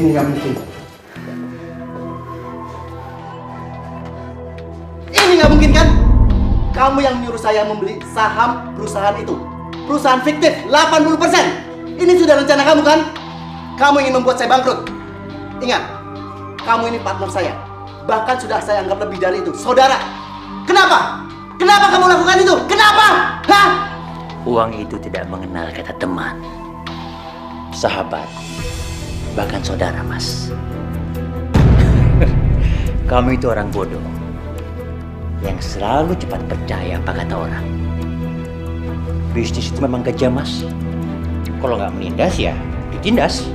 Ini nggak mungkin. Ini nggak mungkin kan? Kamu yang menyuruh saya membeli saham perusahaan itu. Perusahaan fiktif 80%. Ini sudah rencana kamu kan? Kamu ingin membuat saya bangkrut. Ingat, kamu ini partner saya. Bahkan sudah saya anggap lebih dari itu, saudara. Kenapa? Kenapa kamu lakukan itu? Kenapa? Hah? Uang itu tidak mengenal kata teman, sahabat, bahkan saudara, Mas. Kamu itu orang bodoh yang selalu cepat percaya apa kata orang. Bisnis itu memang kejam, Mas. Kalau nggak menindas ya ditindas.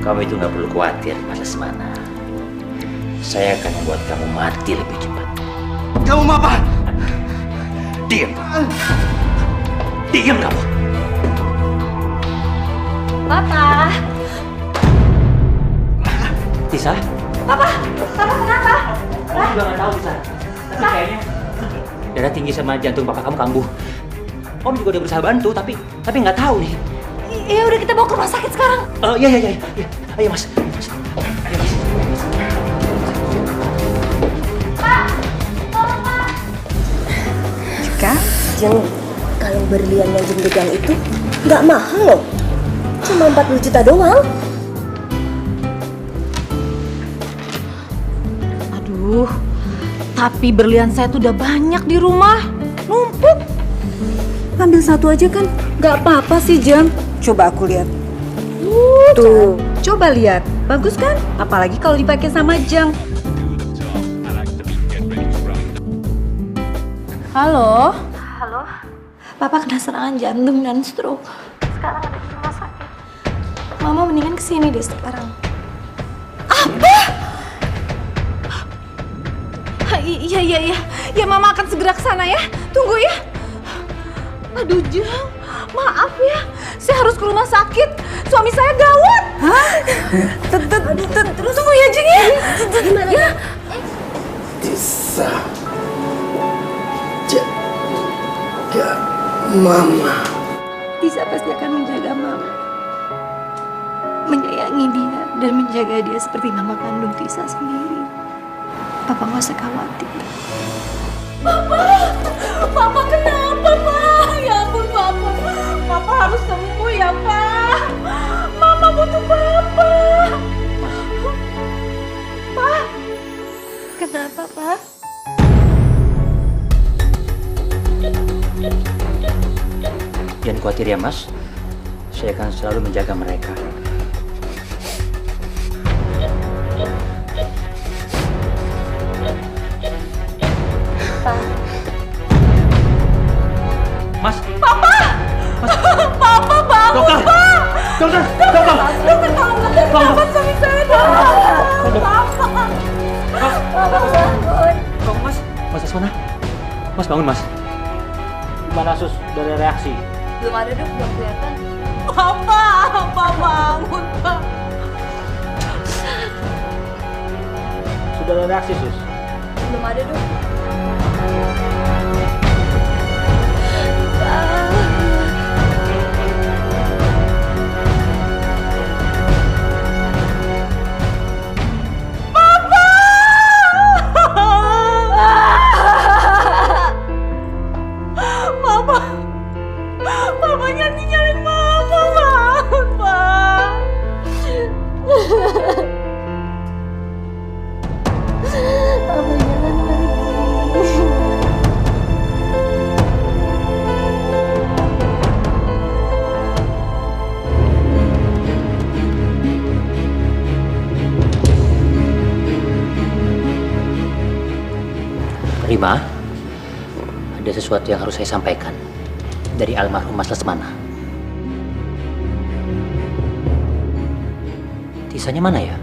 Kamu itu nggak perlu khawatir, Mas Lesmana. Saya akan membuat kamu mati lebih cepat. Kamu mau apa? Diam. Diam kamu. Papa. Tisa? Papa kenapa? Aku juga nggak tahu, Tisa. Tapi kayaknya darah tinggi sama jantung papa kamu kambuh. Om juga udah berusaha bantu, tapi nggak tahu nih. Ya udah, kita bawa ke rumah sakit sekarang. Iya. Ayo, Mas. Ayo, Mas. Pak, tolong Pak. Kak, Jeng, kalau berlian yang Jeng pegang itu nggak mahal loh. Cuma 40 juta doang. Aduh, tapi berlian saya tuh udah banyak di rumah. Numpuk. Ambil satu aja kan, nggak apa-apa sih Jeng. Coba aku lihat. Tuh, coba lihat. Bagus kan? Apalagi kalau dipakai sama Jeng. Halo. Halo, Papa kena serangan jantung dan stroke. Sekarang ada di rumah sakit. Mama mendingan kesini deh sekarang. Iya. Ya Mama akan segera ke sana ya. Tunggu ya. Aduh Jeng, maaf ya. Saya harus ke rumah sakit. Suami saya gawat. Hah? Terus tunggu ya Jeng ya. Gimana ya? Bisa jaga Mama. Tisa pasti akan menjaga Mama. Menyayangi dia dan menjaga dia seperti Mama kandung Tisa sendiri. Papa nggak usah khawatir. Papa kenapa, Pak? Ya ampun, Papa. Papa harus sembuh ya, Pak. Mama butuh Papa. Pak. Kenapa, Pak? Jangan khawatir ya, Mas. Saya akan selalu menjaga mereka. Mas. Papa bangun, Dokter. Pak. Dokter. Dokter tolong dokter. Papa suami saya dong. Papa. Bangun, Mas. Mas Lesmana. Mas bangun, Mas. Gimana, Sus? Udah ada reaksi? Belum ada dok, belum kelihatan. Papa bangun, Pak. Sudah ada reaksi, Sus? Belum ada dok. Papanya tinggalin Mama, bangun, Pak. Mama jangan pergi. Rima, ada sesuatu yang harus saya sampaikan dari almarhum Mas Lesmana. Tisanya mana ya?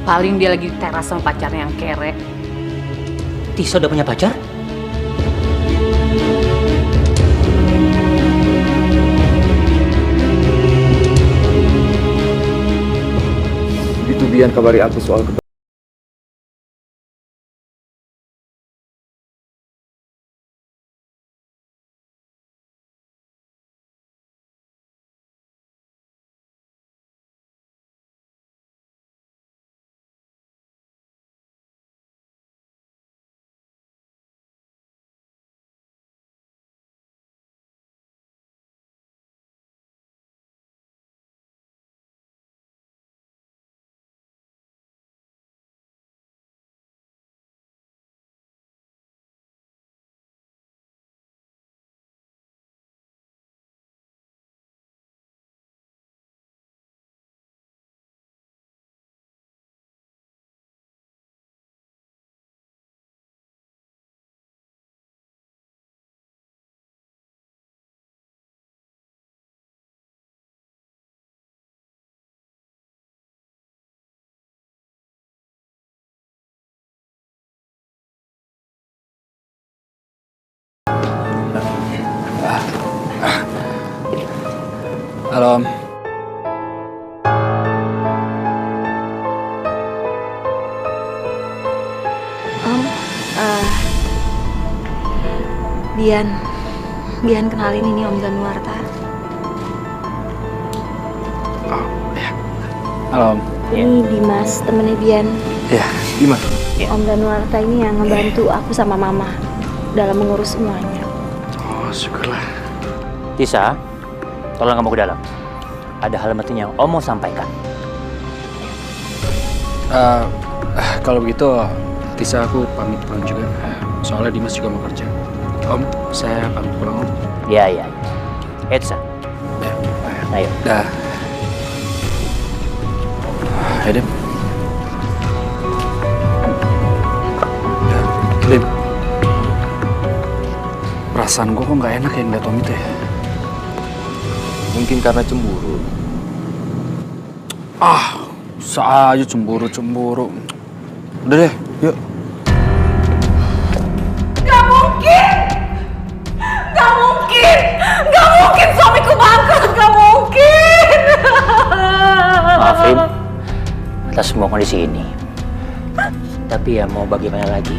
Paling dia lagi di teras sama pacarnya yang kere. Tisa udah punya pacar? Itu Bian kabari aku soal Halo, Om. Om, Bian kenalin ini Om Danuarta. Oh, ya. Halo, Om. Ini Dimas, temennya Bian. Ya, gimana? Om Danuarta ini yang ngebantu aku sama Mama dalam mengurus semuanya. Oh, syukurlah. Tisa, tolong kamu ke dalam. Ada hal penting yang Om mau sampaikan. Kalau begitu, Tisa aku pamit pulang juga. Soalnya Dimas juga mau kerja. Om, saya pamit pulang, Om. Ya. Tisa, Ya, ayo. dah. Ya, Dim. Ya, Dim. Perasaan gue kok nggak enak ya ngeliat Om itu ya. Mungkin karena cemburu. Bisa aja cemburu. Udah deh, yuk. Gak mungkin! Gak mungkin suamiku bangkrut! Gak mungkin! Maaf, Rim, atas semua kondisi ini. Tapi ya mau bagaimana lagi?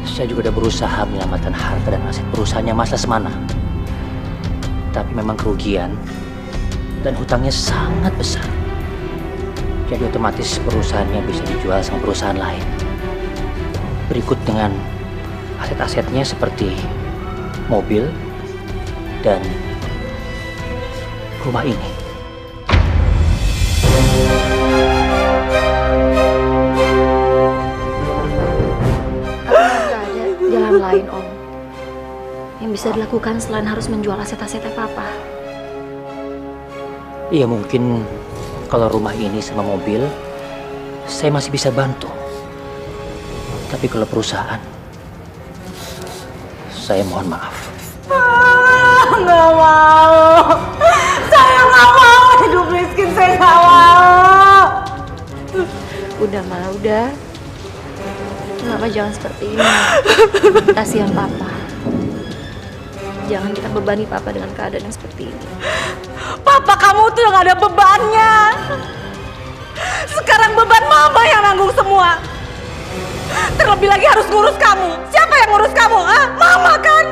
Saya juga udah berusaha menyelamatkan harta dan aset perusahaannya Mas Lesmana. Tapi memang kerugian dan hutangnya sangat besar. Jadi otomatis perusahaannya bisa dijual sama perusahaan lain. Berikut dengan aset-asetnya seperti mobil dan rumah ini. Nggak ada jalan lain, Om, yang bisa dilakukan selain harus menjual aset-asetnya Papa. Iya, mungkin kalau rumah ini sama mobil saya masih bisa bantu. Tapi kalau perusahaan, saya mohon maaf. Nggak mau! Saya nggak mau hidup miskin, saya nggak mau! Udah, Ma, udah. Kenapa jangan seperti ini? Kasihan Papa. Jangan kita bebani Papa dengan keadaan yang seperti ini. Papa kamu tuh yang ada bebannya. Sekarang beban Mama yang nanggung semua. Terlebih lagi harus ngurus kamu. Siapa yang ngurus kamu? Mama kan?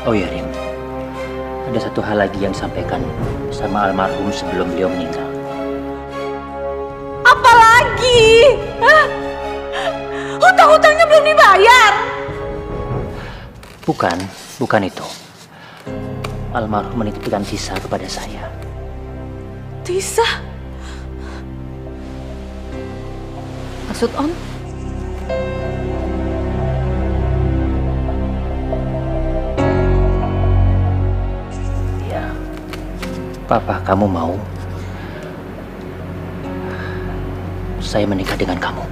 Oh iya, Rim. Ada satu hal lagi yang disampaikan sama almarhum sebelum beliau meninggal. Apalagi? Hutang-hutangnya belum dibayar. Bukan itu. Almarhum menitipkan Tisa kepada saya. Tisa? Maksud Om? Ya, Papa kamu mau saya menikah dengan kamu.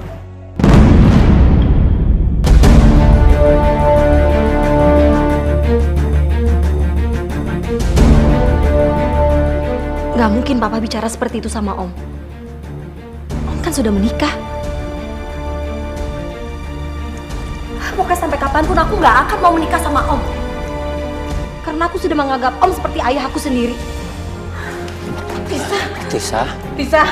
Gak mungkin Papa bicara seperti itu sama Om. Om kan sudah menikah. Pokoknya sampai kapanpun aku gak akan mau menikah sama Om. Karena aku sudah menganggap Om seperti ayah aku sendiri. Tisa? Tisa?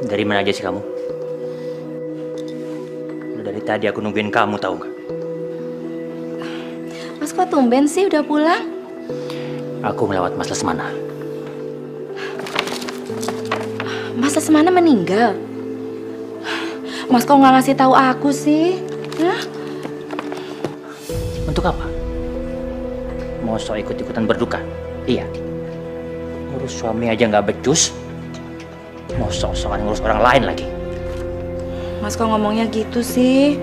Dari mana aja sih kamu? Udah dari tadi aku nungguin kamu, tahu nggak? Mas kok tumben sih udah pulang? Aku melewat Mas Lesmana. Mas Lesmana meninggal? Mas kok nggak ngasih tahu aku sih? Hah? Untuk apa? Mau sok ikut-ikutan berduka? Iya. Ngurus suami aja nggak becus. Mau sok-sokan ngurus orang lain lagi. Mas kok ngomongnya gitu sih?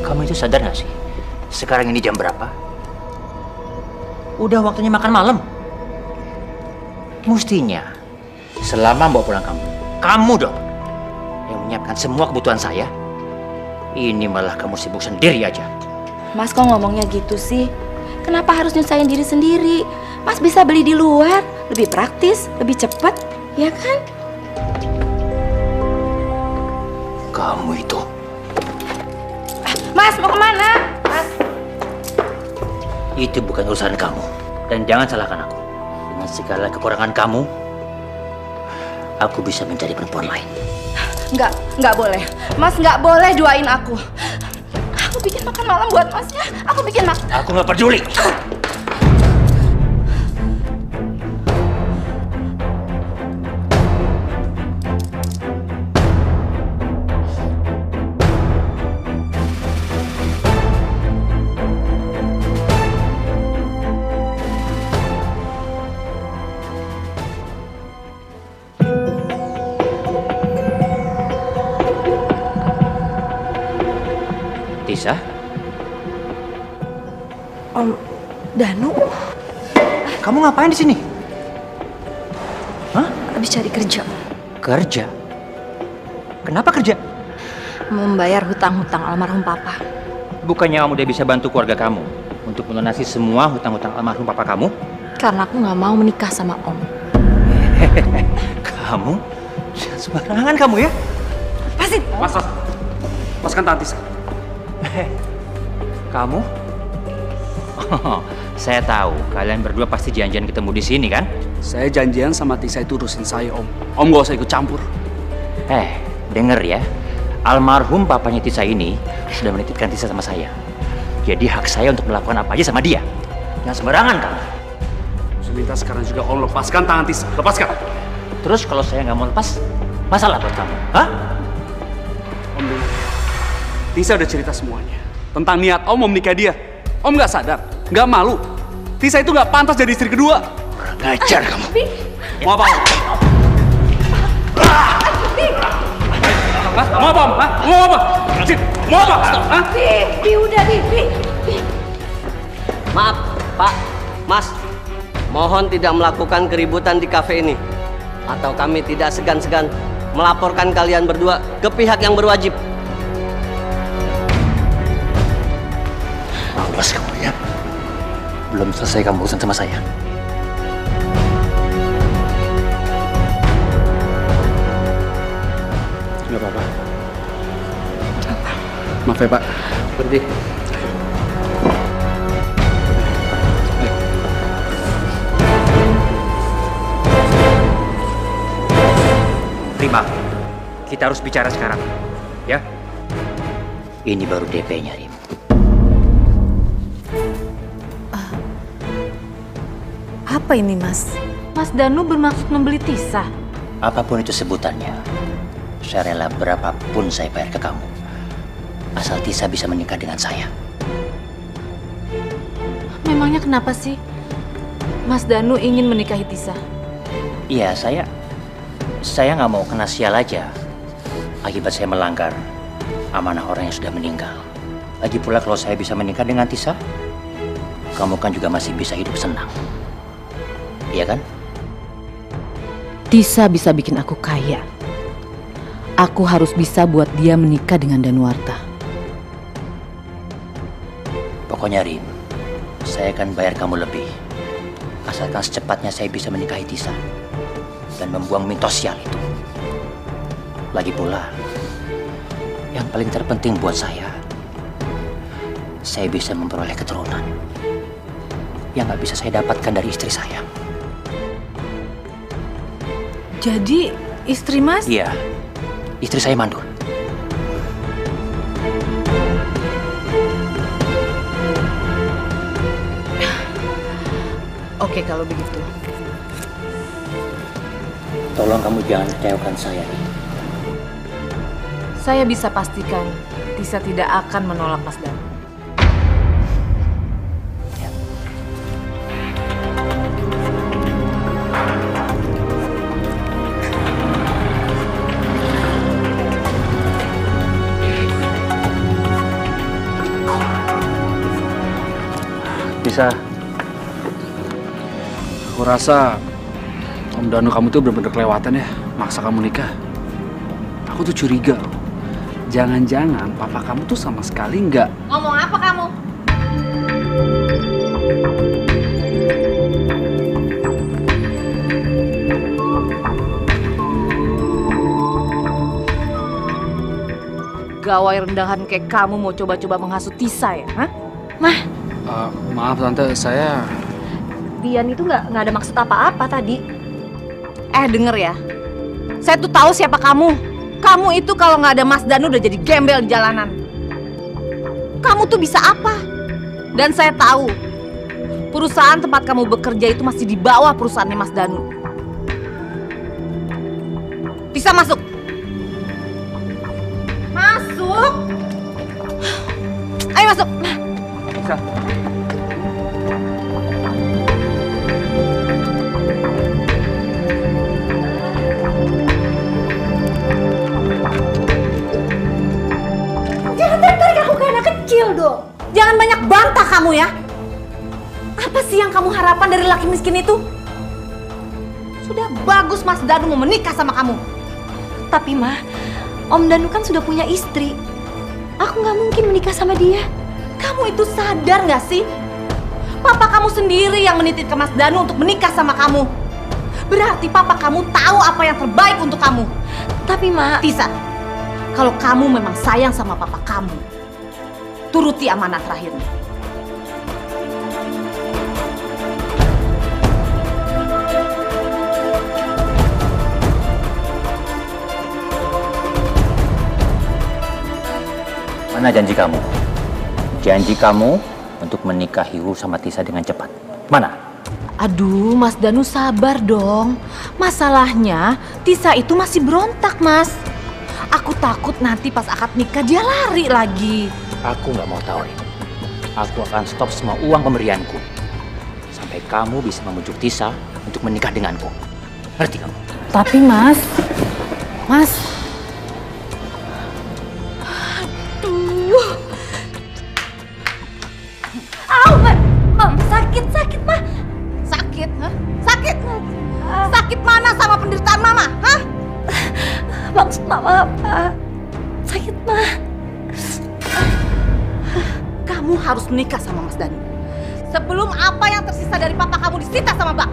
Kamu itu sadar nggak sih? Sekarang ini jam berapa? Udah waktunya makan malam. Mestinya selama bawa pulang kamu dong yang menyiapkan semua kebutuhan saya. Ini malah kamu sibuk sendiri aja. Mas kok ngomongnya gitu sih? Kenapa harus nyusahin diri sendiri? Mas bisa beli di luar, lebih praktis, lebih cepat, ya kan? Kamu itu. Mas mau kemana? Mas. Itu bukan urusan kamu. Dan jangan salahkan aku. Dengan segala kekurangan kamu, aku bisa mencari perempuan lain. Nggak boleh. Mas nggak boleh duain aku. Aku bikin makan malam buat masnya. Aku bikin makan. Aku nggak peduli. Tisa? Om Danu, Kamu ngapain di sini? Hah? habis cari kerja. Kerja? Kenapa kerja? Membayar hutang-hutang almarhum papa. Bukannya kamu udah bisa bantu keluarga kamu untuk melunasi semua hutang-hutang almarhum papa kamu? Karena aku nggak mau menikah sama Om. Kamu? Sembarangan kamu ya? Lepasin! Mas. Lepaskan Tangan Tisa. Kamu? Oh, saya tahu kalian berdua pasti janjian ketemu di sini kan? Saya janjian sama Tisa itu urusin saya, Om. Om gak usah ikut campur. Denger ya. Almarhum papanya Tisa ini sudah menitipkan Tisa sama saya. Jadi hak saya untuk melakukan apa aja sama dia. Jangan sembarangan kamu. Saya minta sekarang juga Om lepaskan tangan Tisa. Lepaskan. Terus kalau saya nggak mau lepas, masalah buat kamu, hah? Om dengar. Tisa udah cerita semuanya tentang niat Om mau menikah dia. Om nggak sadar, nggak malu. Tisa itu nggak pantas jadi istri kedua. Kurang ajar kamu. Mau apa? Om? Hah? Mau apa? Om? Hah? Mau apa? Cip, mau apa? Hah? Bi, udah Bi. Maaf, Pak, Mas. Mohon tidak melakukan keributan di kafe ini. Atau kami tidak segan-segan melaporkan kalian berdua ke pihak yang berwajib. Awas kamu ya. Belum selesai kamu urusan sama saya. Nggak apa-apa. Maaf ya, Pak. Berhenti. Terima. Kita harus bicara sekarang. Ya? Ini baru DP-nya, Rim. Apa ini, Mas? Mas Danu bermaksud membeli Tisa. Apapun itu sebutannya, saya rela berapapun saya bayar ke kamu. Asal Tisa bisa menikah dengan saya. Memangnya kenapa sih Mas Danu ingin menikahi Tisa? Iya, saya nggak mau kena sial aja akibat saya melanggar amanah orang yang sudah meninggal. Lagi pula kalau saya bisa menikah dengan Tisa, kamu kan juga masih bisa hidup senang. Iya kan? Tisa bisa bikin aku kaya. Aku harus bisa buat dia menikah dengan Danuarta. Pokoknya Rim, saya akan bayar kamu lebih. Asalkan secepatnya saya bisa menikahi Tisa dan membuang mitos sial itu. Lagi pula, yang paling terpenting buat saya bisa memperoleh keturunan yang nggak bisa saya dapatkan dari istri saya. Jadi istri Mas? Iya, istri saya mandul. Oke kalau begitu. Tolong kamu jangan kecewakan saya, Rim. Saya bisa pastikan Tisa tidak akan menolak Mas Danu. Tisa, aku rasa Om Danu kamu tuh bener-bener kelewatan ya maksa kamu nikah. Aku tuh curiga loh. jangan-jangan papa kamu tuh sama sekali nggak. Ngomong apa kamu? Gawai rendahan kayak kamu mau coba-coba menghasut Tisa ya? Hah? Mah, Maaf tante, saya Dian itu nggak ada maksud apa-apa tadi. Denger ya. Saya tuh tahu siapa kamu. Kamu itu kalau nggak ada Mas Danu udah jadi gembel di jalanan. Kamu tuh bisa apa? Dan saya tahu perusahaan tempat kamu bekerja itu masih di bawah perusahaannya Mas Danu. Bisa masuk. Masuk. Ayo masuk. bisa. Jangan tarik aku kayak anak kecil dong. Jangan banyak bantah kamu ya. Apa sih yang kamu harapkan dari laki miskin itu? Sudah bagus Mas Danu mau menikah sama kamu. Tapi mah, Om Danu kan sudah punya istri. Aku nggak mungkin menikah sama dia. Kamu itu sadar nggak sih? Papa kamu sendiri yang menitipkan Mas Danu untuk menikah sama kamu. Berarti papa kamu tahu apa yang terbaik untuk kamu. Tapi mah, Tisa, kalau kamu memang sayang sama papa kamu, turuti amanat terakhirnya. Mana janji kamu? Janji kamu untuk menikahi Hu sama Tisa dengan cepat. Mana? Aduh, Mas Danu sabar dong. Masalahnya, Tisa itu masih berontak, Mas. Aku takut nanti pas akad nikah dia lari lagi. Aku nggak mau tahu, Rin. Aku akan stop semua uang pemberianku. Sampai kamu bisa membujuk Tisa untuk menikah denganku. Ngerti kamu? Tapi Mas, Sakit, Mah. Sakit, hah? Sakit? Sakit mana sama penderitaan Mama, hah? maksud mama apa? Sakit mah. Kamu harus menikah sama Mas Danu. Sebelum apa yang tersisa dari papa kamu disita sama Bang.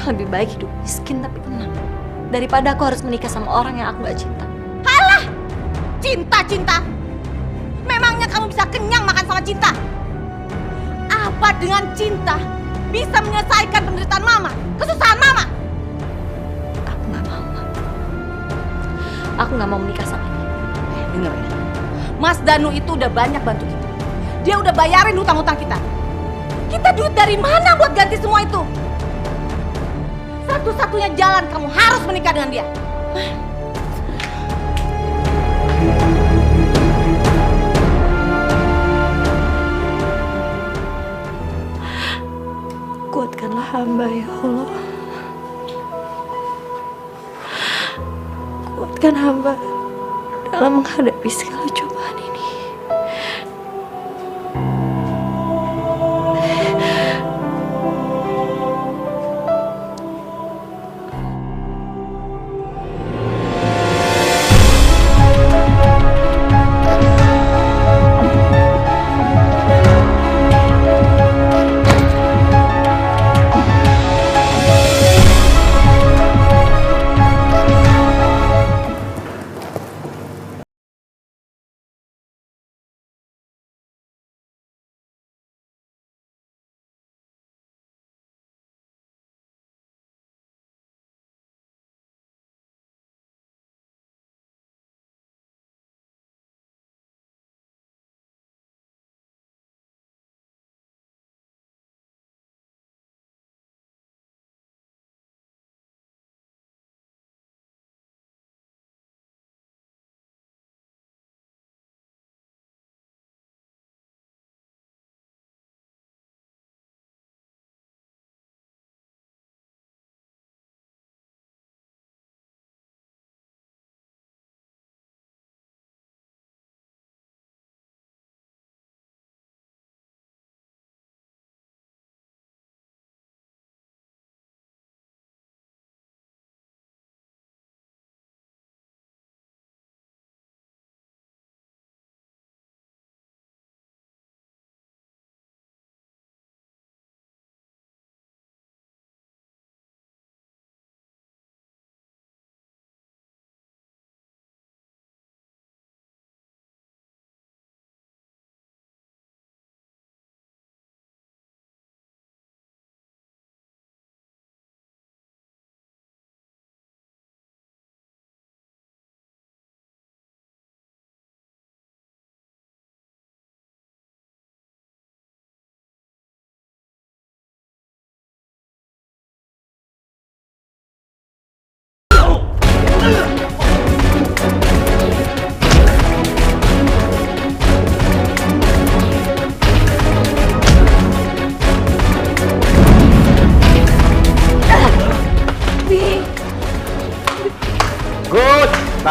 Lebih baik hidup miskin tapi tenang daripada aku harus menikah sama orang yang aku gak cinta. Halah! Cinta. Memangnya kamu bisa kenyang makan sama cinta? Apa dengan cinta bisa menyelesaikan penderitaan Mama? Kesusahan Mama? Aku gak mau. Aku gak mau menikah sama dia. Dengar ya. Mas Danu itu udah banyak bantu kita. Dia udah bayarin hutang-hutang kita. Kita duit dari mana buat ganti semua itu? Satu-satunya jalan kamu harus menikah dengan dia. Kuatkanlah hamba ya Allah. Kuatkan hamba dalam menghadapi segala cobaan ini.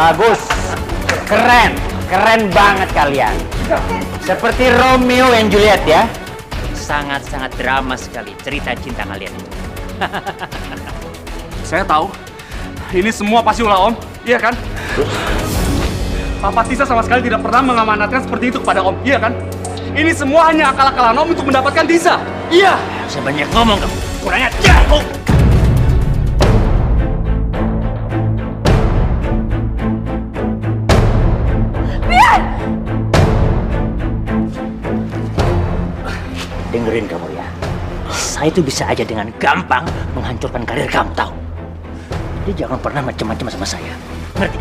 Bagus. Keren. Keren banget kalian. Seperti Romeo and Juliet ya. Sangat-sangat drama sekali cerita cinta kalian itu. Saya tahu, ini semua pasti ulah Om, iya kan? Papa Tisa sama sekali tidak pernah mengamanatkan seperti itu kepada Om, iya kan? Ini semua hanya akal-akalan Om untuk mendapatkan Tisa. Iya. Sebanyak ngomong kamu. Kurang ajar. Dengerin kamu ya. Saya itu bisa aja dengan gampang menghancurkan karir kamu, tahu? Jadi jangan pernah macam-macam sama saya. Ngerti?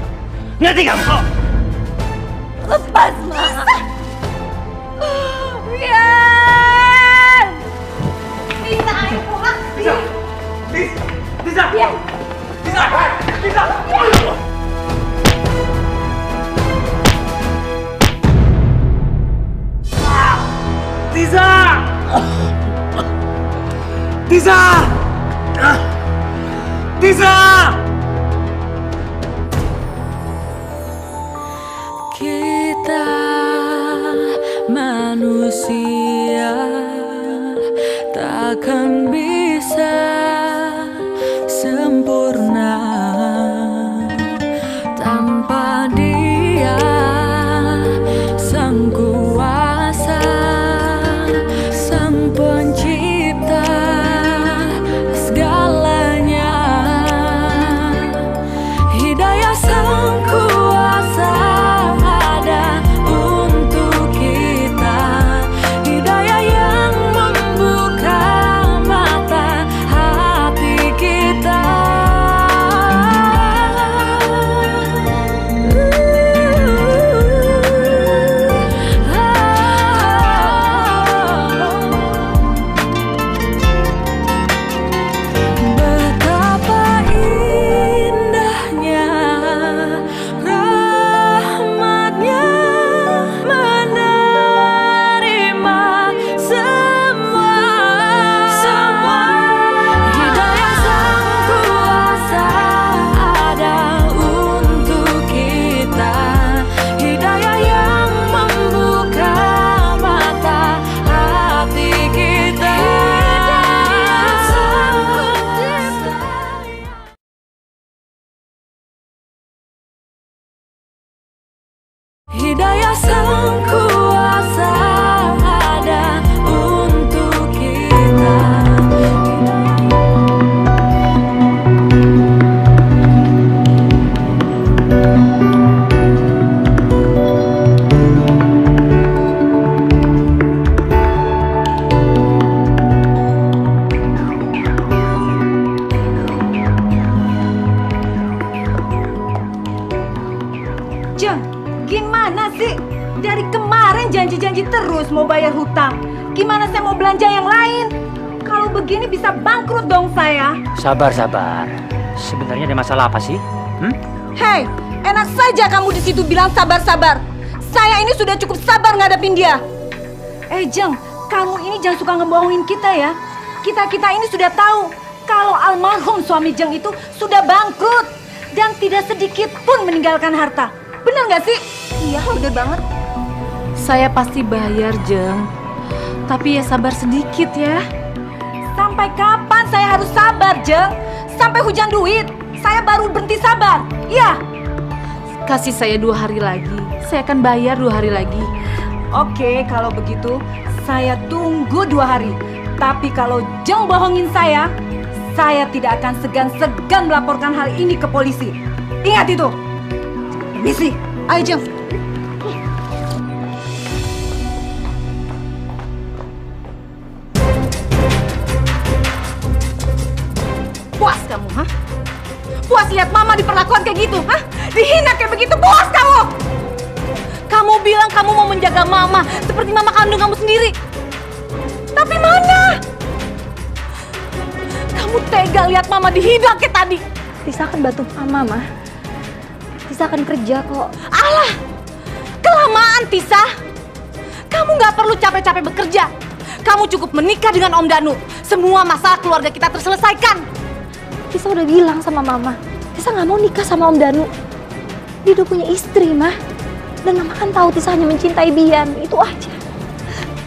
Ngerti kamu? Oh. Lepas, Mas. Bian! Tisa, ayo pulang. Tisa! Tisa! Bian! Tisa! Tisa! Tisa! Tisa! Tisa! Kita manusia takkan bisa sempurna tanpa Dia Sang Kuasa, Sang Pencipta segalanya. Hidayah Sang Kuasa ada untuk kita, hidayah yang membuka mata hati kita. Betapa indahnya rahmatnya menerima semua. Hidayah Sang Kuasa ada untuk kita, hidayah yang membuka mata hati kita. Hidayah Sang Kuasa ada untuk kita. Jeng, gimana sih? Dari kemarin janji-janji terus mau bayar hutang. Gimana saya mau belanja yang lain? Kalau begini bisa bangkrut dong saya. Sabar, sabar. Sebenarnya ada masalah apa sih? Hei, enak saja kamu di situ bilang sabar-sabar. Saya ini sudah cukup sabar ngadepin dia. Jeng, kamu ini jangan suka ngebohongin kita ya. Kita ini sudah tahu kalau almarhum suami Jeng itu sudah bangkrut dan tidak sedikit pun meninggalkan harta. Bener nggak sih? Iya, bener banget. Saya pasti bayar, Jeng. Tapi ya sabar sedikit ya. Sampai kapan saya harus sabar, Jeng? Sampai hujan duit, saya baru berhenti sabar. Iya. Kasih saya 2 hari lagi. Saya akan bayar 2 hari lagi. Oke, kalau begitu saya tunggu 2 hari. Tapi kalau Jeng bohongin saya tidak akan segan-segan melaporkan hal ini ke polisi. Ingat itu. Misi, ayo Jeng. Puas kamu, hah? Puas lihat mama diperlakukan kayak gitu, hah? Dihina kayak begitu, puas kamu? Kamu bilang kamu mau menjaga mama seperti mama kandung kamu sendiri. Tapi mana? Kamu tega lihat mama dihina kayak tadi. Tisa akan bantu mama, Ma. Tisa akan kerja kok. Alah, kelamaan Tisa. Kamu nggak perlu capek-capek bekerja. Kamu cukup menikah dengan Om Danu. Semua masalah keluarga kita terselesaikan. Tisa udah bilang sama mama, Tisa nggak mau nikah sama Om Danu. Dia udah punya istri, Mah. Dan Mama kan tahu Tisa hanya mencintai Bian, itu aja.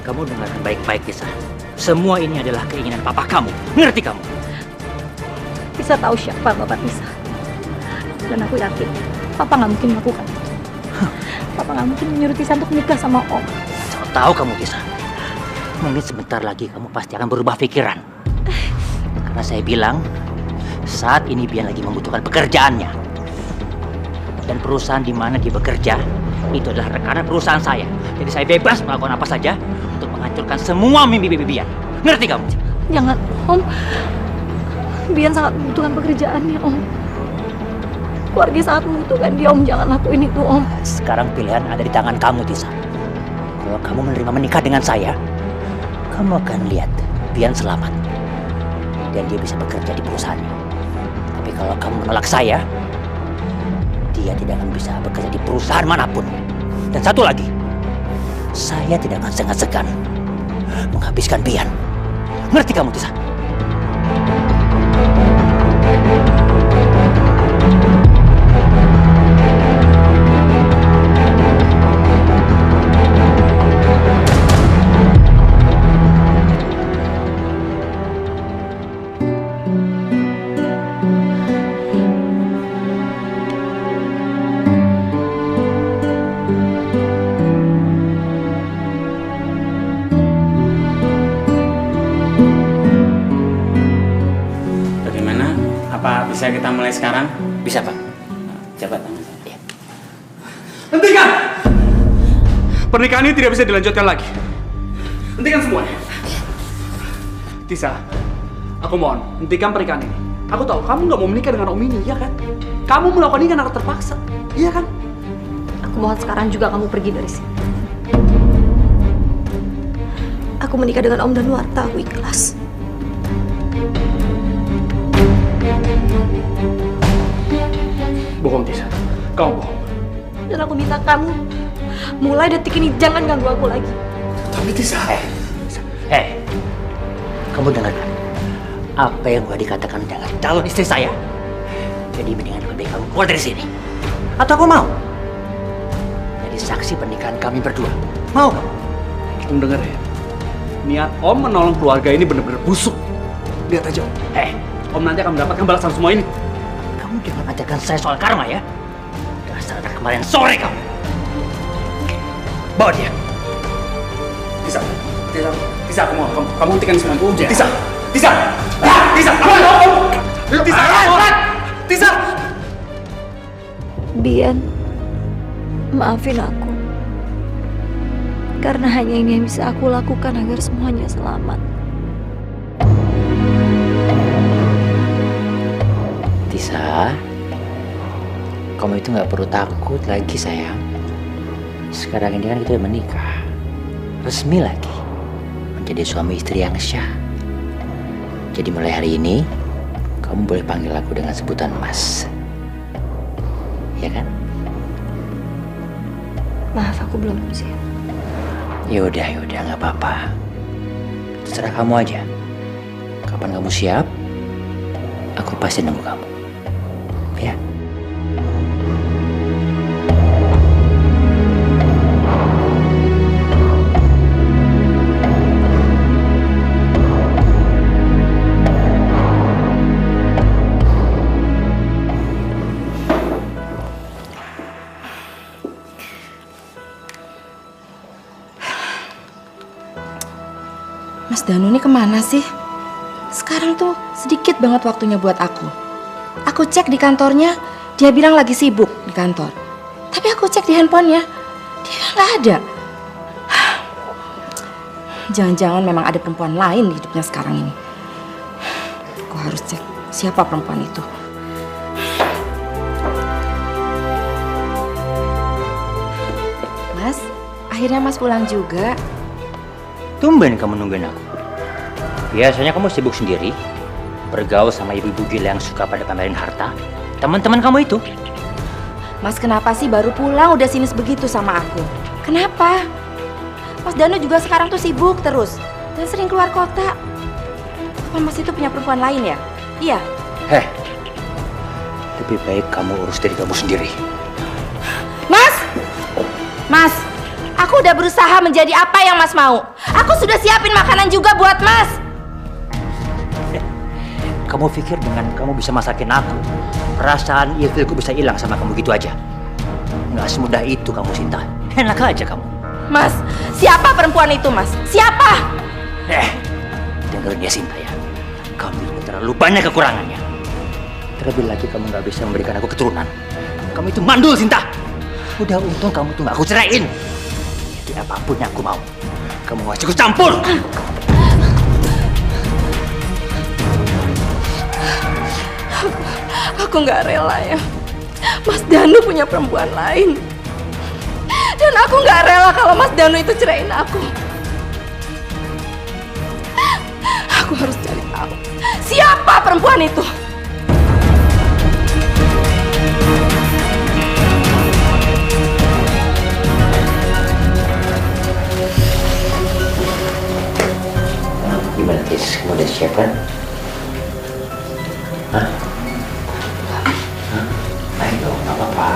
Kamu dengarkan baik-baik, Tisa. Semua ini adalah keinginan papa kamu. Ngerti kamu? Tisa tahu siapa Bapak Tisa. Dan aku yakin, Papa nggak mungkin melakukan itu. Papa nggak mungkin menyuruh Tisa untuk menikah sama Om. So tahu kamu, Tisa. Mungkin sebentar lagi kamu pasti akan berubah pikiran. Karena saya bilang, saat ini Bian lagi membutuhkan pekerjaannya. Dan perusahaan di mana dia bekerja, itu adalah rekanan perusahaan saya. Jadi saya bebas melakukan apa saja untuk menghancurkan semua mimpi Bian. Ngerti kamu? Jangan, Om. Bian sangat membutuhkan pekerjaannya, Om. Keluarga sangat membutuhkan dia, Om. Jangan lakuin itu, Om. Sekarang pilihan ada di tangan kamu, Tisa. Kalau kamu menerima menikah dengan saya, kamu akan lihat Bian selamat. Dan dia bisa bekerja di perusahaannya. Tapi kalau kamu menolak saya, dia tidak akan bisa bekerja di perusahaan manapun. Dan satu lagi, saya tidak akan segan-segan menghabiskan Bian. Ngerti kamu, Tisa? Bisa kita mulai sekarang? Bisa, Pak. Coba tangan saya. Hentikan! Pernikahan ini tidak bisa dilanjutkan lagi. Hentikan semuanya. Tisa, aku mohon, hentikan pernikahan ini. Aku tahu kamu nggak mau menikah dengan Om ini, iya kan? Kamu melakukan ini karena terpaksa, iya kan? Aku mohon sekarang juga kamu pergi dari sini. Aku menikah dengan Om Danuarta, aku ikhlas. Bohong, Tisa. Kau bohong. Dan aku minta kamu, mulai detik ini jangan ganggu aku lagi. Tapi Tisa... Kamu dengarkan apa yang gua dikatakan dengan calon istri saya. Jadi mendingan lebih baik kamu keluar dari sini. Atau aku mau jadi saksi pernikahan kami berdua. Mau kamu? Om denger ya. Niat Om menolong keluarga ini benar-benar busuk. Lihat aja, Om. Om nanti akan mendapatkan balasan semua ini. Kamu jangan ajarkan saya soal karma ya. Dasar anak kemarin sore kamu. Bawa dia. Tisa, aku mau. Kamu hentikan semua. Tisa, kamu mau. Tisa. Bian, maafin aku. Karena hanya ini yang bisa aku lakukan agar semuanya selamat. Tisa, kamu itu nggak perlu takut lagi sayang. Sekarang ini kan kita udah menikah, resmi lagi, menjadi suami istri yang syah. Jadi mulai hari ini, kamu boleh panggil aku dengan sebutan Mas, ya kan? Maaf, aku belum siap. Yaudah, nggak apa-apa. Terserah kamu aja. Kapan kamu siap, aku pasti nunggu kamu. Ya. Mas Danu ini kemana sih? Sekarang tuh sedikit banget waktunya buat aku. Aku cek di kantornya, dia bilang lagi sibuk di kantor. Tapi aku cek di handphonenya, dia nggak ada. Jangan-jangan memang ada perempuan lain di hidupnya sekarang ini. Aku harus cek siapa perempuan itu. Mas, akhirnya Mas pulang juga. Tumben kamu nungguin aku. Biasanya kamu sibuk sendiri, bergaul sama ibu-ibu gila yang suka pada pamerin harta. Teman-teman kamu itu. Mas kenapa sih baru pulang udah sinis begitu sama aku? Kenapa? Mas Danu juga sekarang tuh sibuk terus dan sering keluar kota. Apa Mas itu punya perempuan lain ya? Iya. Lebih baik kamu urus diri kamu sendiri. Mas, aku udah berusaha menjadi apa yang Mas mau. Aku sudah siapin makanan juga buat Mas. Kamu pikir dengan kamu bisa masakin aku, perasaan ilfilku bisa hilang sama kamu gitu aja? Nggak semudah itu kamu, Sinta. Enak aja kamu. Mas, siapa perempuan itu, Mas? Siapa? Dengerin ya, Sinta ya. Kamu itu terlalu banyak kekurangannya. Terlebih lagi kamu nggak bisa memberikan aku keturunan. Kamu itu mandul, Sinta. Udah untung kamu tuh nggak aku ceraiin. Jadi apapun yang aku mau, kamu nggak ikut campur. Aku nggak rela ya. Mas Danu punya perempuan lain. Dan aku nggak rela kalau Mas Danu itu ceraiin aku. Aku harus cari tahu siapa perempuan itu. Gimana, Tis? Kamu udah siap kan? Hah? Ayo dong, nggak apa-apa.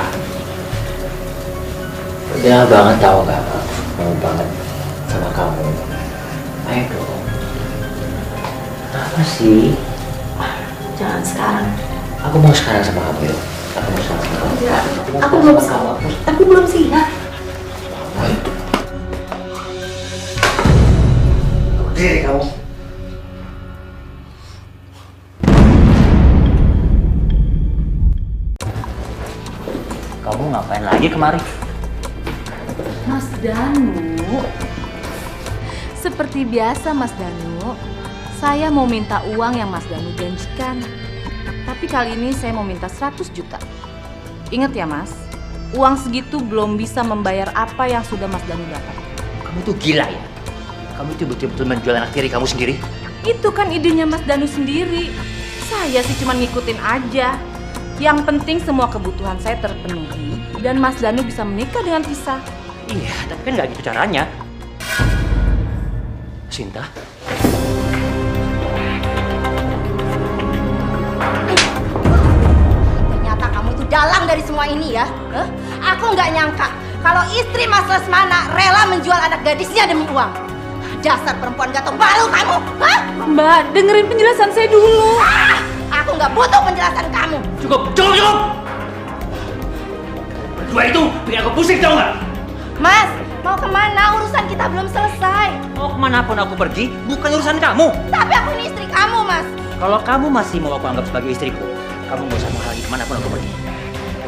Udah banget tahu nggak? Mau banget sama kamu. Ayo dong. Apa sih? Jangan sekarang. Aku mau sekarang sama kamu, yuk. Aku mau sekarang sama kamu. Enggak, Aku belum siap. Diri kamu. Kamu ngapain lagi kemari? Mas Danu. Seperti biasa Mas Danu, saya mau minta uang yang Mas Danu janjikan. Tapi kali ini saya mau minta 100 juta. Ingat ya Mas, uang segitu belum bisa membayar apa yang sudah Mas Danu dapat. Kamu tuh gila ya? Kamu itu betul-betul menjual anak tiri kamu sendiri? Itu kan idenya Mas Danu sendiri. Saya sih cuma ngikutin aja. Yang penting semua kebutuhan saya terpenuhi dan Mas Danu bisa menikah dengan Tisa. Iya, tapi kan nggak gitu caranya. Sinta? Ternyata kamu itu dalang dari semua ini ya. Aku nggak nyangka kalau istri Mas Lesmana rela menjual anak gadisnya demi uang. Dasar perempuan gak tau malu kamu. Hah? Mbak, dengerin penjelasan saya dulu. Aku nggak butuh penjelasan kamu. Cukup! Berdua itu bikin aku pusing, tau nggak? Mas, mau kemana? Urusan kita belum selesai. Mau kemanapun aku pergi, bukan urusan kamu. Tapi aku ini istri kamu, Mas. Kalau kamu masih mau aku anggap sebagai istriku, kamu nggak usah menghalangi kemanapun aku pergi.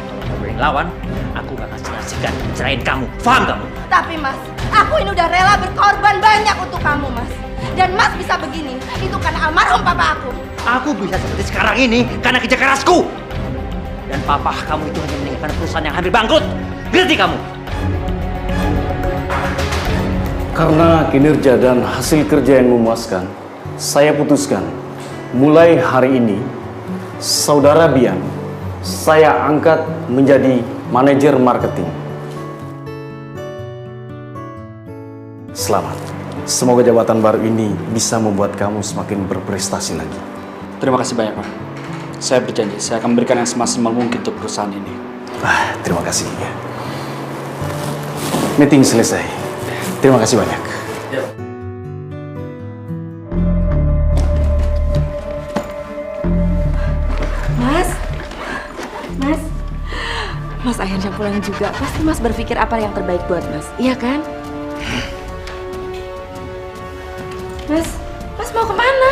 Kalau kamu yang lawan, aku gak akan segan-segan mencerain kamu. Paham kamu? Tapi Mas, aku ini udah rela berkorban banyak untuk kamu, Mas. Dan Mas bisa begini, itu karena almarhum papa aku. Aku bisa seperti sekarang ini karena kerja kerasku. Dan papa kamu itu hanya meninggalkan perusahaan yang hampir bangkrut. Ngerti kamu? Karena kinerja dan hasil kerja yang memuaskan, saya putuskan mulai hari ini Saudara Bian saya angkat menjadi manajer marketing. Selamat. Semoga jabatan baru ini bisa membuat kamu semakin berprestasi lagi. Terima kasih banyak, Pak. Saya berjanji, saya akan memberikan yang semaksimal mungkin untuk perusahaan ini. Terima kasih. Meeting selesai. Terima kasih banyak. Mas akhirnya pulang juga. Pasti Mas berpikir apa yang terbaik buat Mas, iya kan? Mas mau kemana?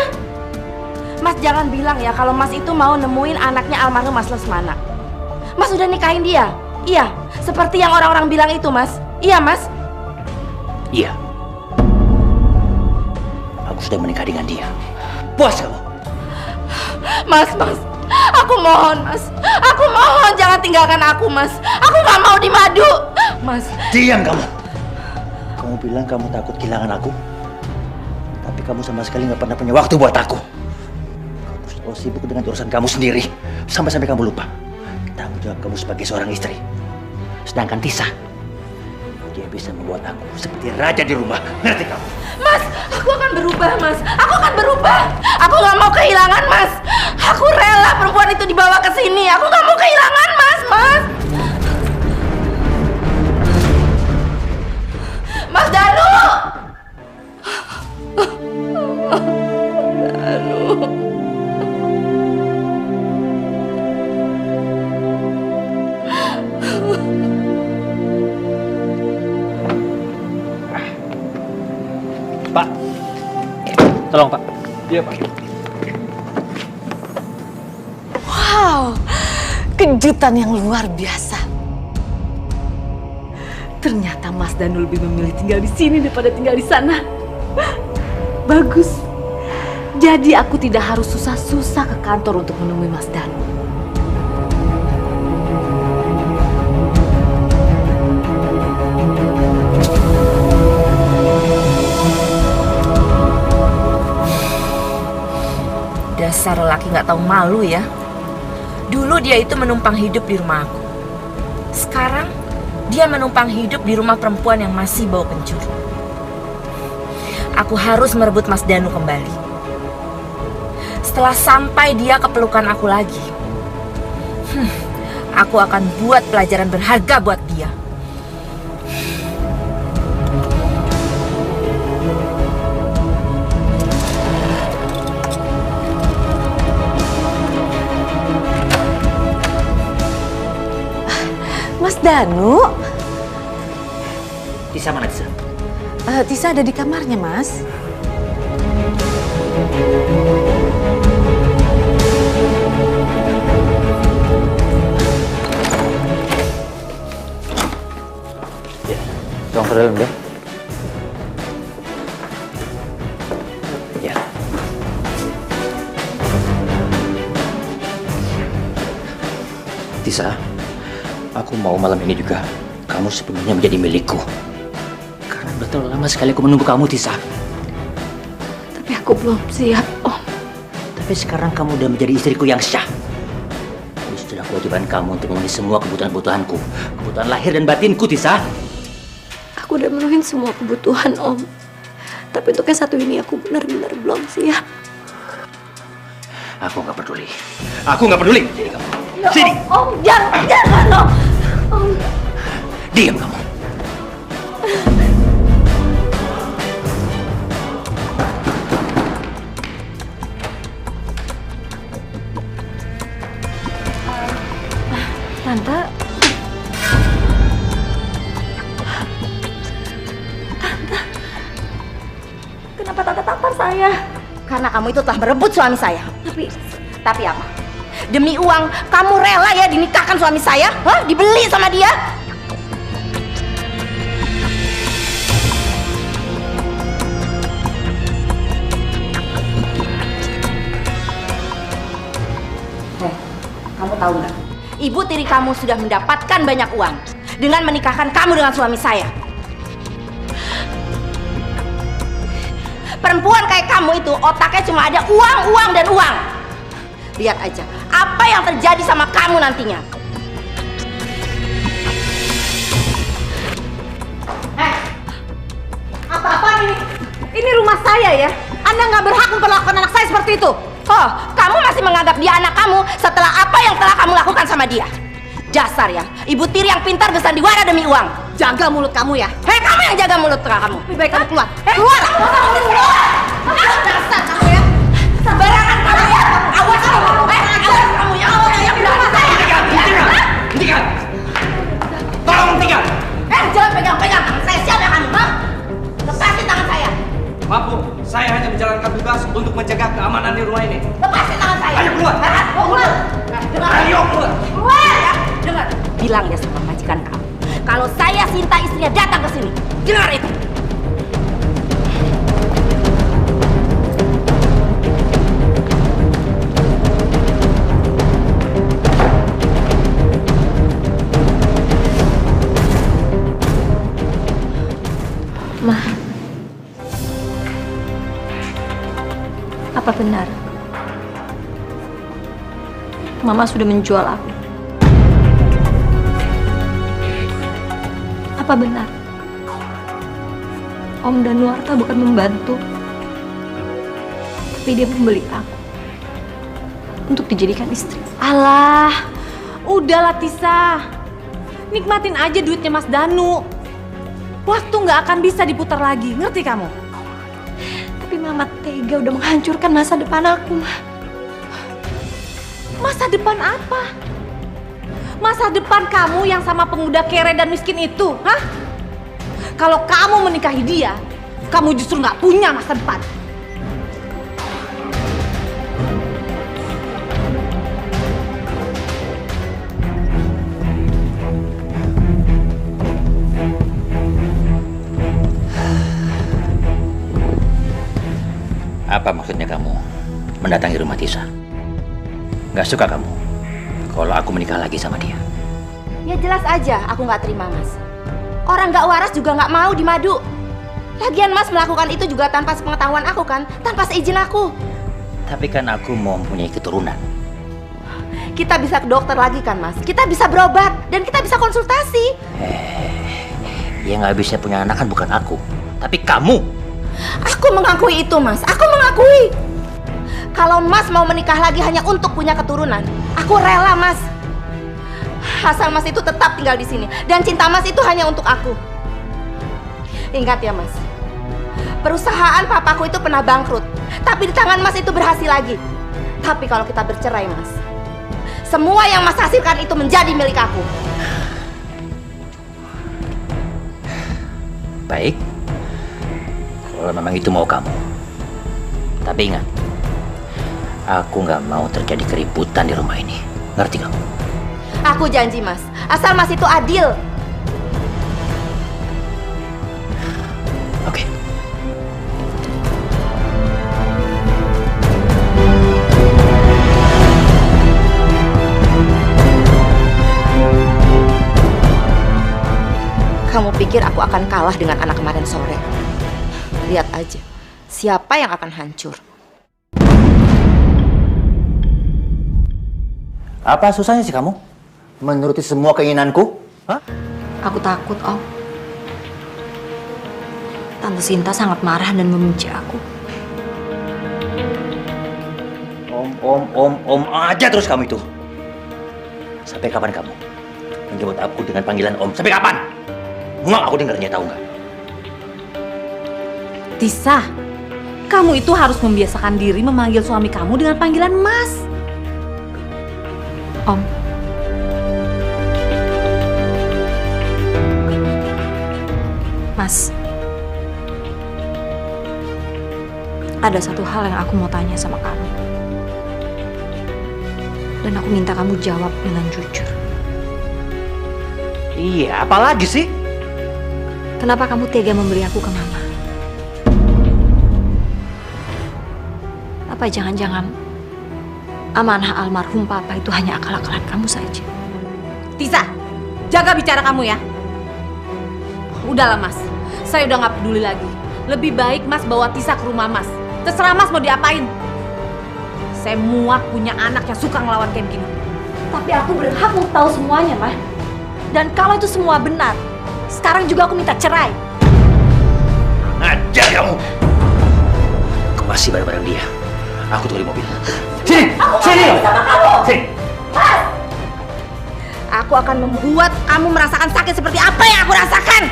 Mas jangan bilang ya kalau Mas itu mau nemuin anaknya almarhum Mas Lesmana. Mas udah nikahin dia? Iya, seperti yang orang-orang bilang itu, Mas. Iya, Mas? Iya. Aku sudah menikah dengan dia. Puas kamu? Mas, aku mohon, Mas. Aku mohon jangan tinggalkan aku, Mas. Aku gak mau dimadu. Mas. Diam kamu. Kamu bilang kamu takut kehilangan aku. Tapi kamu sama sekali gak pernah punya waktu buat aku. Kamu selalu sibuk dengan urusan kamu sendiri. Sampai-sampai kamu lupa tanggung jawab kamu sebagai seorang istri. Sedangkan Tisa, dia bisa membuat aku seperti raja di rumah. Ngerti kamu? Mas, aku akan berubah, Mas. Aku akan berubah. Aku gak mau kehilangan, Mas. Aku rela perempuan itu dibawa ke sini. Aku gak mau kehilangan, Mas. Tolong Pak. Iya Pak. Wow, kejutan yang luar biasa. Ternyata Mas Danu lebih memilih tinggal di sini daripada tinggal di sana. Bagus. Jadi aku tidak harus susah-susah ke kantor untuk menemui Mas Danu. Dasar lelaki nggak tahu malu ya. Dulu dia itu menumpang hidup di rumah aku. Sekarang dia menumpang hidup di rumah perempuan yang masih bau kencur. Aku harus merebut Mas Danu kembali. Setelah sampai dia ke pelukan aku lagi, aku akan buat pelajaran berharga buat dia. Mas Danu? Tisa mana Tisa? Tisa ada di kamarnya, Mas. Tolong ke dalam deh. Ya. Tisa, aku mau malam ini juga kamu sepenuhnya menjadi milikku. Karena udah terlalu lama sekali aku menunggu kamu, Tisa. Tapi aku belum siap, Om. Tapi sekarang kamu udah menjadi istriku yang sah. Ini sudah kewajiban kamu untuk memenuhi semua kebutuhan-kebutuhanku. Kebutuhan lahir dan batinku, Tisa. Aku udah menuhin semua kebutuhan Om. Tapi untuk yang satu ini aku benar-benar belum siap. Aku nggak peduli. Aku nggak peduli. Sini kamu. Sini. Om, jangan Om. Diam kamu. Tante. Kenapa Tante tampar saya? Karena kamu itu telah merebut suami saya. Tapi apa? Demi uang, kamu rela ya dinikahkan suami saya? Hah? Dibeli sama dia? Kamu tahu nggak? Ibu tiri kamu sudah mendapatkan banyak uang dengan menikahkan kamu dengan suami saya. Perempuan kayak kamu itu otaknya cuma ada uang, uang, dan uang. Lihat aja apa yang terjadi sama kamu nantinya. Apa-apaan ini? Ini rumah saya ya. Anda nggak berhak memperlakukan anak saya seperti itu. Oh, kamu masih menganggap dia anak kamu setelah apa yang telah kamu lakukan sama dia. Dasar ya, ibu tiri yang pintar bersandiwara demi uang. Jaga mulut kamu ya. Hei, kamu yang jaga mulut kamu. Lebih baik kamu keluar. Keluar! Keluar! Dasar kamu ya. Sembarangan kamu ya. Awas kamu. Awas kamu ya. Yang belakang saya. Hentikan! Tolong hentikan! Jangan pegang-pegang tangan saya. Siapa kamu? Lepasin tangan saya. Maaf Bu, saya hanya menjalankan tugas untuk menjaga keamanan di rumah ini. Lepasin tangan saya. Ayo keluar. Keluar. Dengar. Ayo keluar. Keluar ya. Dengar. Bilang ya sama majikan kamu. Kalau saya Sinta istrinya datang ke sini. Dengar itu. Ma, apa benar Mama sudah menjual aku? Apa benar Om Danuarta bukan membantu, tapi dia membeli aku untuk dijadikan istri? Alah, udahlah Tisa. Nikmatin aja duitnya Mas Danu. Waktu nggak akan bisa diputar lagi, ngerti kamu? Tapi Mama tega udah menghancurkan masa depan aku, Ma. Masa depan apa? Masa depan kamu yang sama pemuda kere dan miskin itu, hah? Kalau kamu menikahi dia, kamu justru nggak punya masa depan. Apa maksudnya kamu mendatangi rumah Tisa? Gak suka kamu kalau aku menikah lagi sama dia? Ya jelas aja aku nggak terima, Mas. Orang nggak waras juga nggak mau dimadu. Lagian Mas melakukan itu juga tanpa sepengetahuan aku kan, tanpa seizin aku. Tapi kan aku mau mempunyai keturunan. Kita bisa ke dokter lagi kan, Mas? Kita bisa berobat dan kita bisa konsultasi. Yang nggak bisa punya anak kan bukan aku, tapi kamu. Aku mengakui itu, Mas. Aku mengakui. Kalau Mas mau menikah lagi hanya untuk punya keturunan, aku rela, Mas. Asal Mas itu tetap tinggal di sini dan cinta Mas itu hanya untuk aku. Ingat ya, Mas. Perusahaan papaku itu pernah bangkrut, tapi di tangan Mas itu berhasil lagi. Tapi kalau kita bercerai, Mas, semua yang Mas hasilkan itu menjadi milik aku. Baik, kalau memang itu mau kamu. Tapi ingat, aku nggak mau terjadi keributan di rumah ini. Ngerti kamu? Aku janji, Mas, asal Mas itu adil. Oke. Kamu pikir aku akan kalah dengan anak kemarin sore? Lihat aja, siapa yang akan hancur. Apa susahnya sih kamu menuruti semua keinginanku? Hah? Aku takut, Om. Tante Sinta sangat marah dan membenci aku. Om aja terus kamu itu. Sampai kapan kamu menjemput aku dengan panggilan Om? Sampai kapan? Muak aku dengarnya, tahu nggak? Tisa, kamu itu harus membiasakan diri memanggil suami kamu dengan panggilan Mas. Om, Mas, ada satu hal yang aku mau tanya sama kamu. Dan aku minta kamu jawab dengan jujur. Iya, apalagi sih? Kenapa kamu tega memberi aku ke Mama? Apa jangan-jangan amanah almarhum Papa itu hanya akal-akalan kamu saja? Tisa, jaga bicara kamu ya. Udahlah, Mas. Saya udah nggak peduli lagi. Lebih baik Mas bawa Tisa ke rumah Mas. Terserah Mas mau diapain. Saya muak punya anak yang suka ngelawan kayak begini. Tapi aku berhak untuk tahu semuanya, Mah. Dan kalau itu semua benar, sekarang juga aku minta cerai. Ngajar kamu. Aku masih bareng-bareng dia. Aku tunggu di mobil. Sini, sini, sini. Aku akan membuat kamu merasakan sakit seperti apa yang aku rasakan.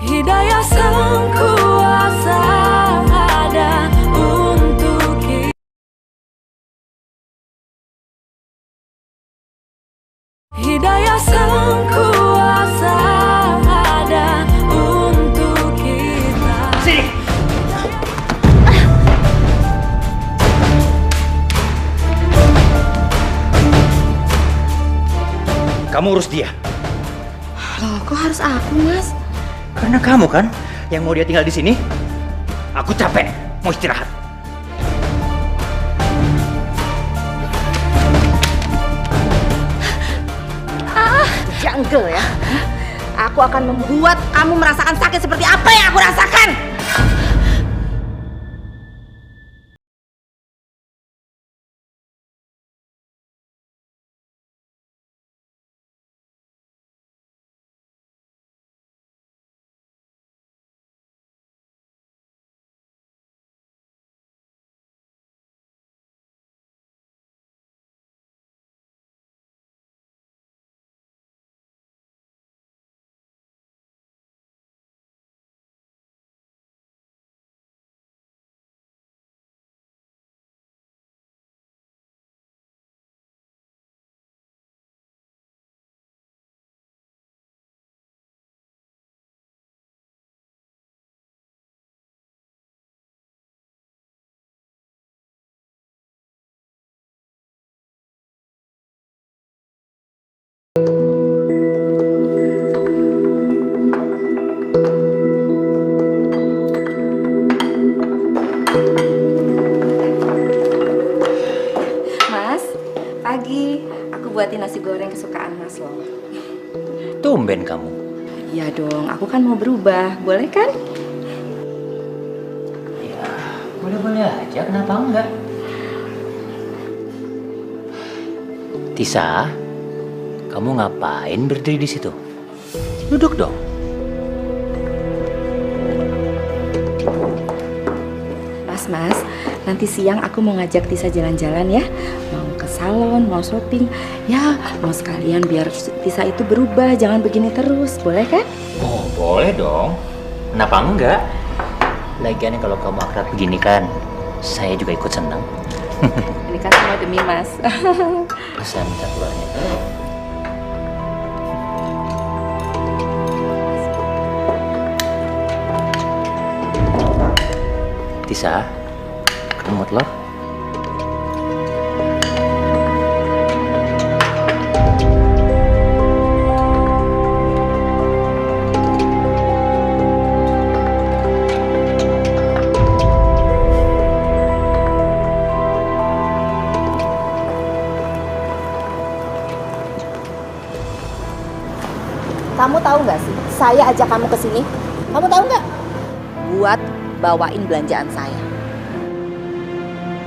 Hidayah sang kuasa ada untuk kita. Hidayah sang kuasa ada untuk kita. Sini. Kamu urus dia. Loh, kok harus aku, Mas? Karena kamu kan yang mau dia tinggal di sini. Aku capek, mau istirahat. Jungle ya. Aku akan membuat kamu merasakan sakit seperti apa yang aku rasakan. tumben kamu. Iya dong, aku kan mau berubah, boleh kan? Ya, boleh-boleh aja, kenapa enggak? Tisa, kamu ngapain berdiri di situ? Duduk dong. Mas, nanti siang aku mau ngajak Tisa jalan-jalan ya. Mau ke salon, mau shopping. Ya, mau sekalian biar Tisa itu berubah, jangan begini terus. Boleh kan? Oh, boleh dong. Kenapa enggak? Lagian kalau kamu akrab begini kan, saya juga ikut senang. Ini kan semua demi Mas. Saya minta keluarnya. Tisa, kamu mood lo? Kamu tahu nggak sih, saya ajak kamu ke sini. Kamu tahu nggak? Buat bawain belanjaan saya.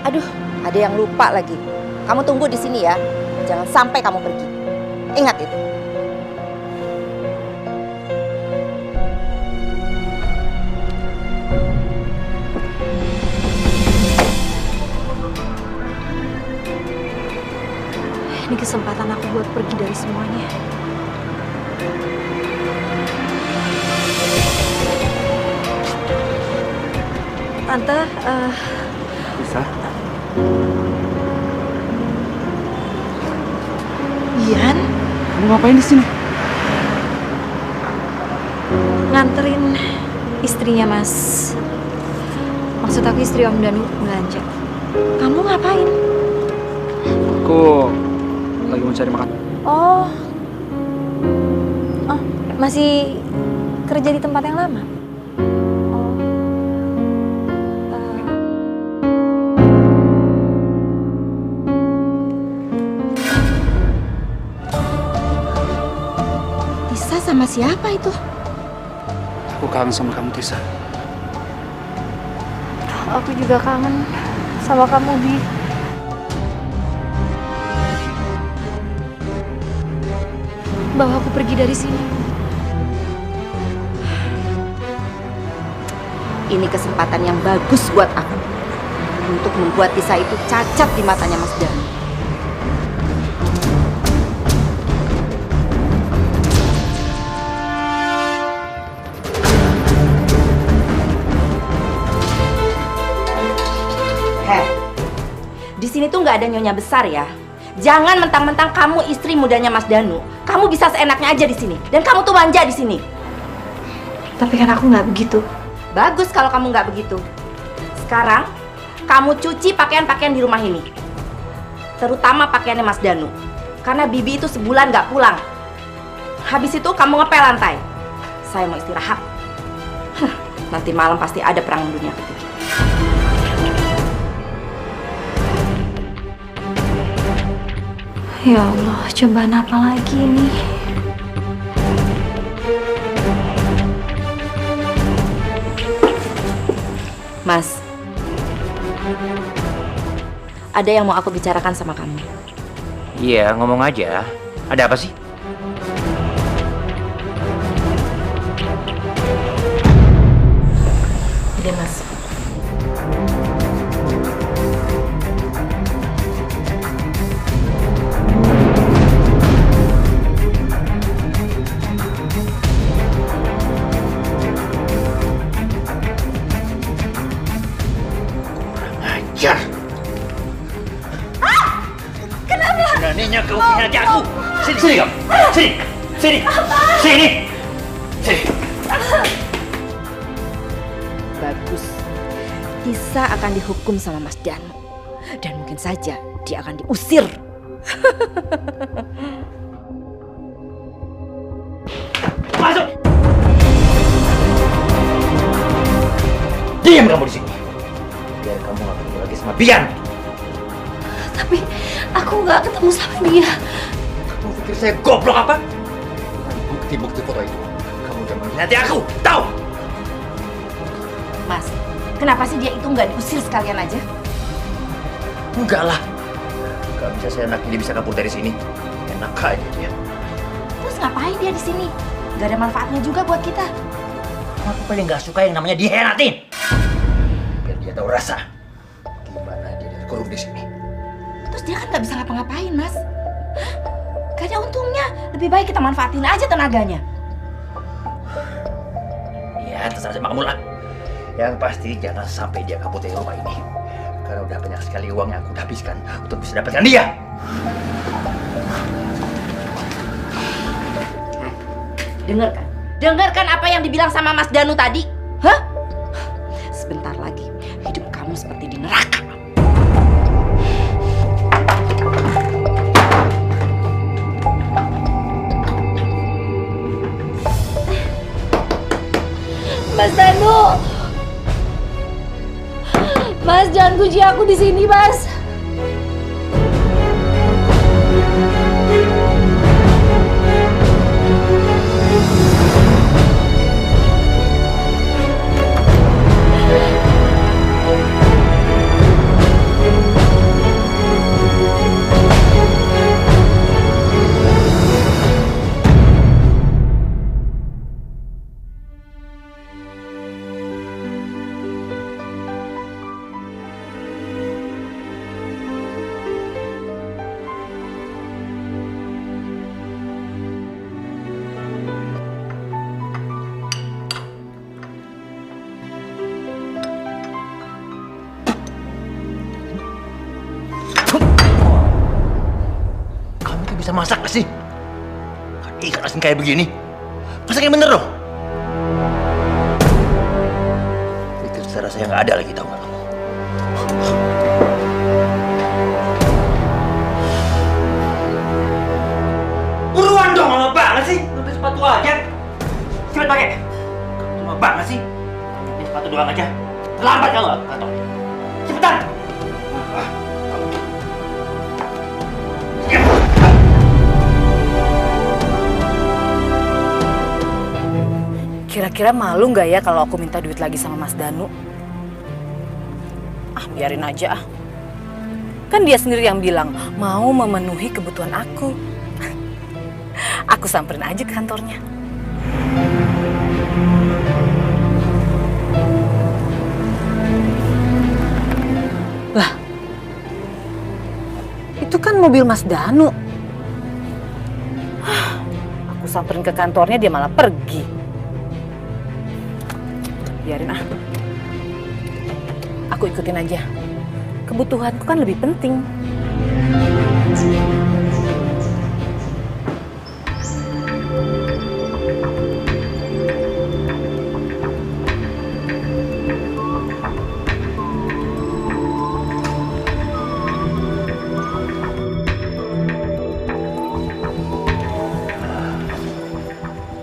Aduh, ada yang lupa lagi. Kamu tunggu di sini ya. Jangan sampai kamu pergi. Ingat itu. Ini kesempatan aku buat pergi dari semuanya. Tante, Bisa? Ian Kamu ngapain di sini? nganterin istrinya Mas. Maksud aku istri Om Danu belanja. Kamu ngapain? Aku lagi mau cari makan. Oh, masih kerja di tempat yang lama? Tisa sama siapa itu? Aku kangen sama kamu, Tisa. Aku juga kangen sama kamu, Bi. Bawa aku pergi dari sini. Ini kesempatan yang bagus buat aku untuk membuat Tisa itu cacat di matanya Mas Danu. Di sini tuh nggak ada nyonya besar ya. Jangan mentang-mentang kamu istri mudanya Mas Danu, kamu bisa seenaknya aja di sini. Dan kamu tuh manja di sini. Tapi kan aku nggak begitu. Bagus kalau kamu nggak begitu. Sekarang kamu cuci pakaian-pakaian di rumah ini, terutama pakaiannya Mas Danu, karena Bibi itu sebulan nggak pulang. Habis itu kamu ngepel lantai. Saya mau istirahat. Nanti malam pasti ada perang dunia ketiga. Ya Allah, cobaan apa lagi nih? Mas, ada yang mau aku bicarakan sama kamu. Iya, ngomong aja. Ada apa sih? Udah Mas. Ajar. Kenapa? Beraninya kau menghajar aku. Sini, sini kamu. Sini, sini, sini, sini. Bagus. Tisa akan dihukum sama Mas Danu. Dan mungkin saja dia akan diusir. Masuk. Diam kamu di sini. Biar kamu gak ketemu lagi sama Bian. Tapi aku nggak ketemu sama dia. Kamu pikir saya goblok apa? bukti-bukti foto itu. Kamu jangan mengkhianati aku, tahu? Mas, kenapa sih dia itu nggak diusir sekalian aja? Enggak lah. Gak bisa saya enak dia bisa kabur dari sini. Enak aja dia. Terus ngapain dia di sini? Gak ada manfaatnya juga buat kita. Aku paling nggak suka yang namanya dihianatin. Biar dia tahu rasa gimana dia kurung di sini. Terus dia kan nggak bisa ngapa-ngapain, Mas. Hah? Gak ada untungnya. Lebih baik kita manfaatin aja tenaganya. Ya, terserah sama kamu lah. Yang pasti jangan sampai dia kabur dari rumah ini. Karena udah banyak sekali uang yang aku habiskan untuk bisa dapatkan dia. Dengarkan. Dengarkan apa yang dibilang sama Mas Danu tadi. Hah? Sebentar lagi hidup kamu seperti di neraka. Mas Danu! Mas, jangan kunci aku di sini, Mas. Bisa masak gak sih? Ikan asin kayak begini. Masak yang bener dong. Pikir saya rasa yang gak ada lagi, tau gak? Buruan dong, lama banget sih. Lebih sepatu aja. Cepet pakai. Lama banget sih. Lebih sepatu doang aja. Terlambat kalau nggak kantor. Cepetan. Kira-kira malu nggak ya kalau aku minta duit lagi sama Mas Danu? Ah, biarin aja ah. Kan dia sendiri yang bilang mau memenuhi kebutuhan aku. Aku samperin aja ke kantornya. Lah, itu kan mobil Mas Danu. Aku samperin ke kantornya dia malah pergi. Biarin ah. Aku ikutin aja. Kebutuhanku kan lebih penting.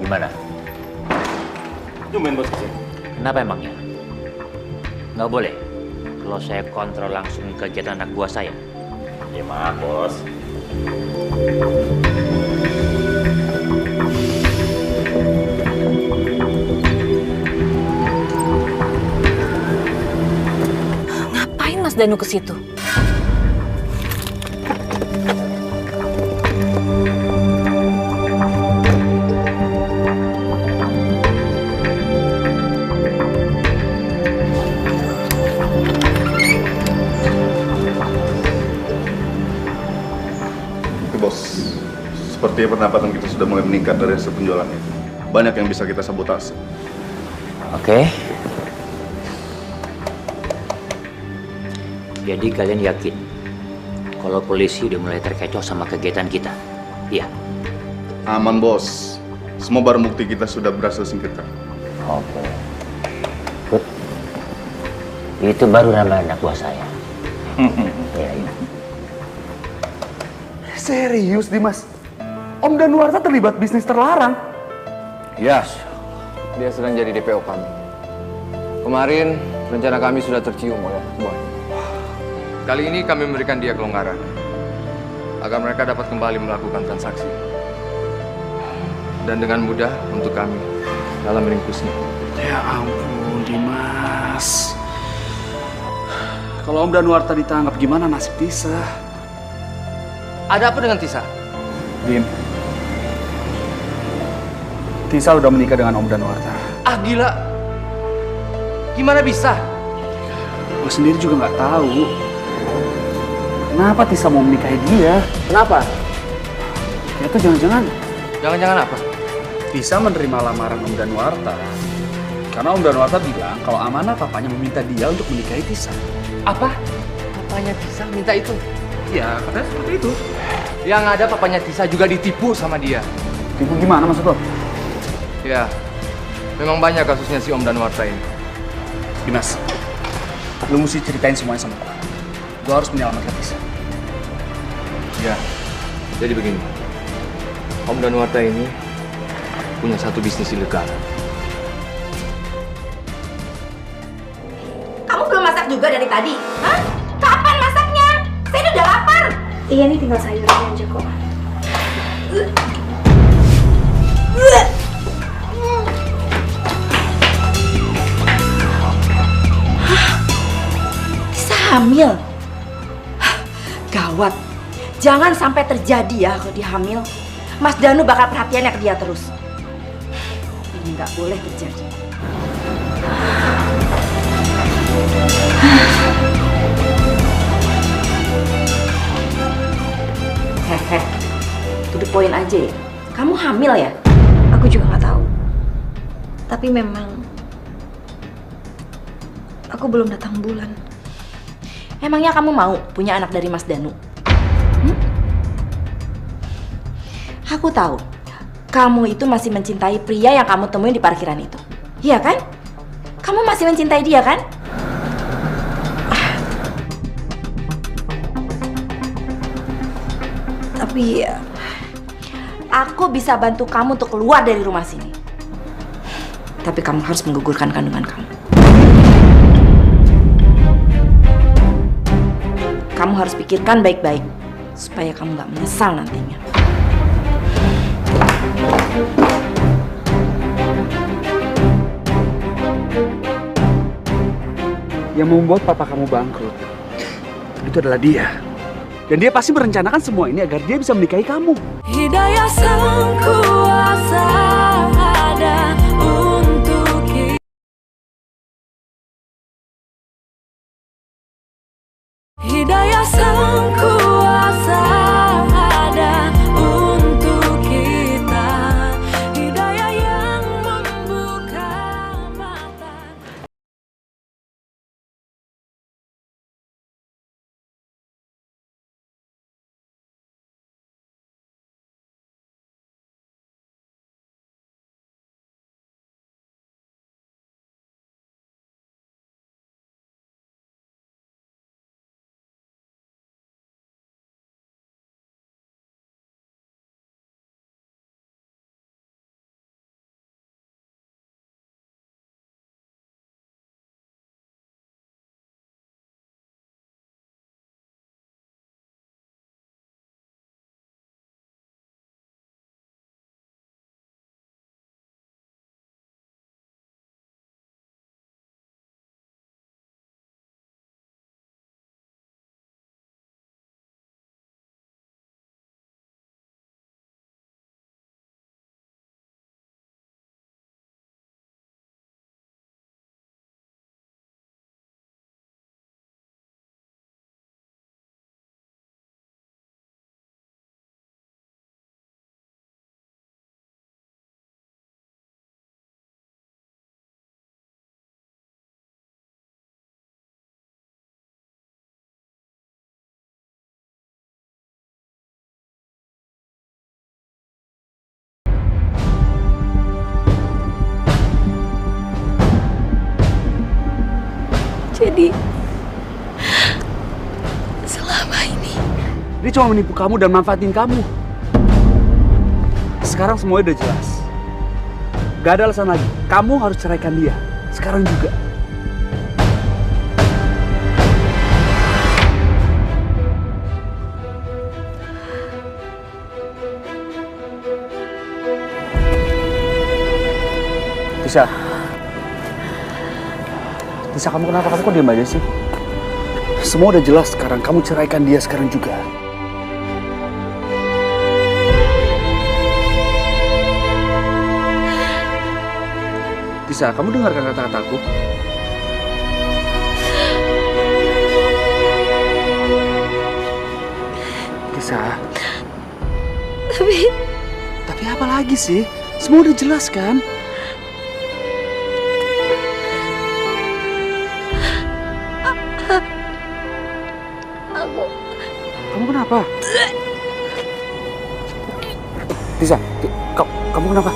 Gimana? Tumben bos kesini. Kenapa emangnya? Nggak boleh kalau saya kontrol langsung kegiatan anak buah saya. Ya maaf bos. Ngapain Mas Danu ke situ? Bos, sepertinya pendapatan kita sudah mulai meningkat dari hasil penjualannya. Banyak yang bisa kita sabotase. Oke. Jadi kalian yakin kalau polisi udah mulai terkecoh sama kegiatan kita? Iya. Aman bos, semua barang bukti kita sudah berhasil singkirkan. Oke. Good. Itu baru nama anak buah saya. Iya, iya. Serius, Dimas? Om Danuarta terlibat bisnis terlarang? Yes, dia sedang jadi DPO kami. Kemarin, rencana kami sudah tercium oleh Boy. Kali ini kami memberikan dia kelonggaran, agar mereka dapat kembali melakukan transaksi. dan dengan mudah untuk kami dalam meringkusnya. Ya ampun, Dimas. Kalau Om Danuarta ditangkap, gimana nasib Tisa? Ada apa dengan Tisa? Dim, Tisa udah menikah dengan Om Danuarta. Ah gila, gimana bisa? Gue sendiri juga nggak tahu. Kenapa Tisa mau menikahi dia? Kenapa? Ya tuh jangan-jangan Jangan-jangan apa? Tisa menerima lamaran Om Danuarta. Karena Om Danuarta bilang kalau amanah papanya meminta dia untuk menikahi Tisa. Apa? Papanya Tisa minta itu? Ya, katanya seperti itu. Yang ada papanya Tisa juga ditipu sama dia. Tipu gimana maksud lo? Ya, memang banyak kasusnya si Om Danuarta ini. Dimas, lu mesti ceritain semuanya sama gue. Gue harus menyelamatkan Tisa. Ya, jadi begini. Om Danuarta ini punya satu bisnis ilegal. Kamu belum masak juga dari tadi? Hah? Kapan masaknya? Saya udah lapar. Iya nih tinggal sayurnya aja kok. Tisa hamil? Gawat. Jangan sampai terjadi ya kalau dia hamil. Mas Danu bakal perhatiannya ke dia terus. Ini nggak boleh terjadi. Hehe, to the point aja ya. Kamu hamil ya? Aku juga nggak tahu. Tapi memang aku belum datang bulan. Emangnya kamu mau punya anak dari Mas Danu? Aku tahu, kamu itu masih mencintai pria yang kamu temuin di parkiran itu. Iya kan? Kamu masih mencintai dia kan? Tapi aku bisa bantu kamu untuk keluar dari rumah sini. Tapi kamu harus menggugurkan kandungan kamu. Kamu harus pikirkan baik-baik supaya kamu nggak menyesal nantinya. Yang membuat papa kamu bangkrut itu adalah dia. Dan dia pasti merencanakan semua ini agar dia bisa menikahi kamu. Hidayah Sang Kuasa ada untuk kita. Hidayah Sang Kuasa ada untuk kita. Hidayah yang membuka mata. Jadi selama ini Dia cuma menipu kamu dan manfaatin kamu. Sekarang semuanya udah jelas. Gak ada alasan lagi. Kamu harus ceraikan dia. Sekarang juga. Tisa, kamu kenapa? Kamu kok diam aja sih? Semua udah jelas sekarang. Kamu ceraikan dia sekarang juga. Tisa, kamu dengarkan kata-kataku? Tisa. Tapi apa lagi sih? Semua udah jelas kan? Kamu kenapa? Tisa, kamu kenapa?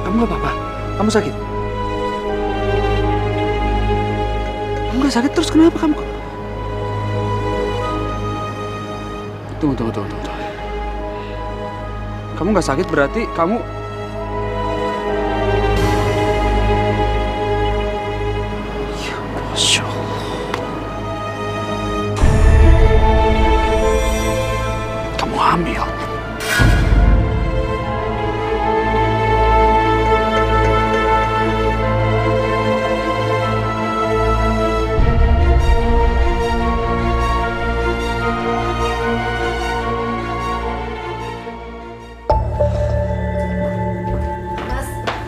Kamu gak apa-apa? Kamu sakit? Kamu gak sakit terus kenapa kamu? Tunggu. Kamu gak sakit berarti kamu... Ya, Masya Allah. Kamu hamil.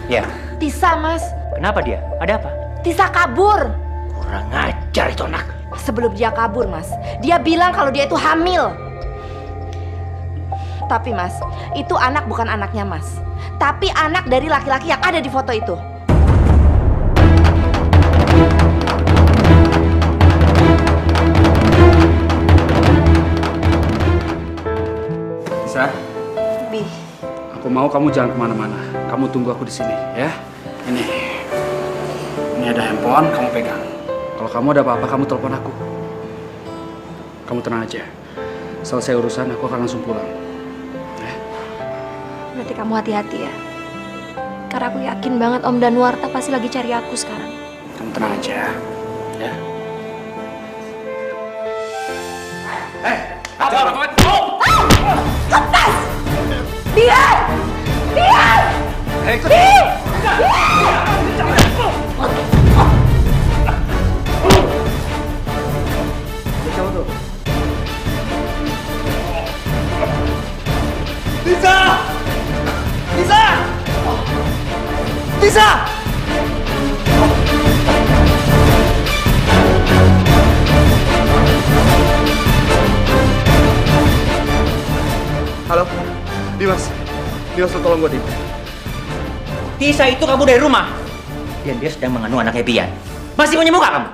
Ya. Tisa, Mas. Kenapa dia? Ada apa? Tisa kabur. Kurang ajar itu anak. Sebelum dia kabur, Mas, dia bilang kalau dia itu hamil. Tapi, Mas, itu anak bukan anaknya, Mas. Tapi anak dari laki-laki yang ada di foto itu. Tisa, Bi. aku mau kamu jangan kemana-mana. Kamu tunggu aku di sini, ya. Ini ada handphone, kamu pegang. Kalau kamu ada apa-apa, kamu telepon aku. Kamu tenang aja. Selesai urusan, aku akan langsung pulang. Ya. Berarti kamu hati-hati ya. Karena aku yakin banget Om Danuarta pasti lagi cari aku sekarang. Kamu tenang aja. Ya. Lepas! Diam! Diam! Tisa! Tisa! Tisa! Halo, Dimas. Dimas, lo tolong gue, Dimas. Tisa itu kabur dari rumah. Dan dia sedang mengandung anaknya Bian. Masih mau nyemuka kamu?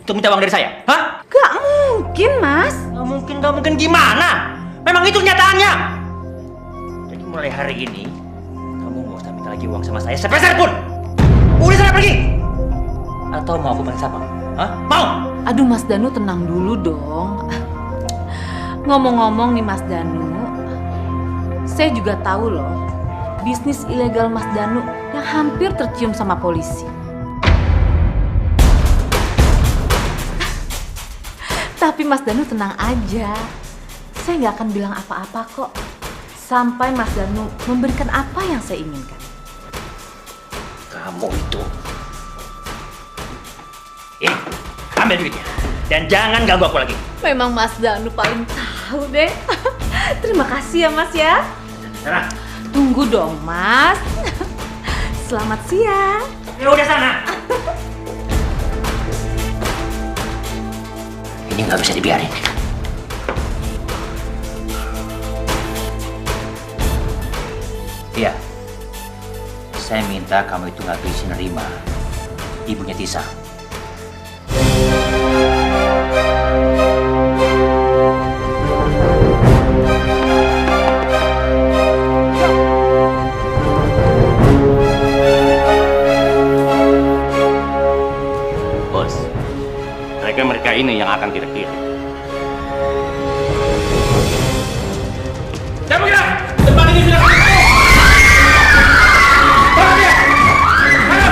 Untuk minta uang dari saya? Hah? Gak mungkin, Mas. Gak mungkin gimana? Memang itu kenyataannya. Jadi mulai hari ini, kamu gak usah minta lagi uang sama saya sepeser pun. Udah sana pergi. Atau mau aku balik sapam? Hah? Mau? Aduh Mas Danu, tenang dulu dong. Ngomong-ngomong nih Mas Danu, saya juga tahu loh bisnis ilegal Mas Danu yang hampir tercium sama polisi. Tapi Mas Danu tenang aja, saya nggak akan bilang apa-apa kok sampai Mas Danu memberikan apa yang saya inginkan. Kamu itu. Ambil duitnya. Dan jangan ganggu aku lagi. Memang Mas Danu paling tahu deh. Terima kasih ya Mas ya. Sana. Tunggu dong Mas. Selamat siang. Ya udah sana. Ini nggak bisa dibiarin. Iya. Saya minta kamu itu nggak bisa nerima ibunya Tisa. Bos, mereka ini yang akan kita kirim. Jangan bergerak! Tempat ini sudah kamu! Bawa dia! Ayo!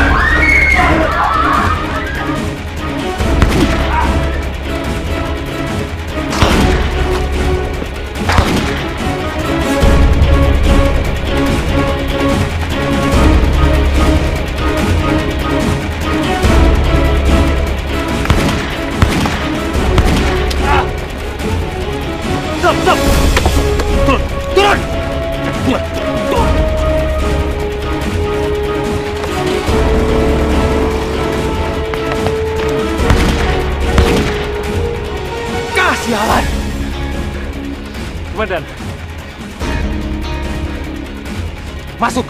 Komandan. Masuk.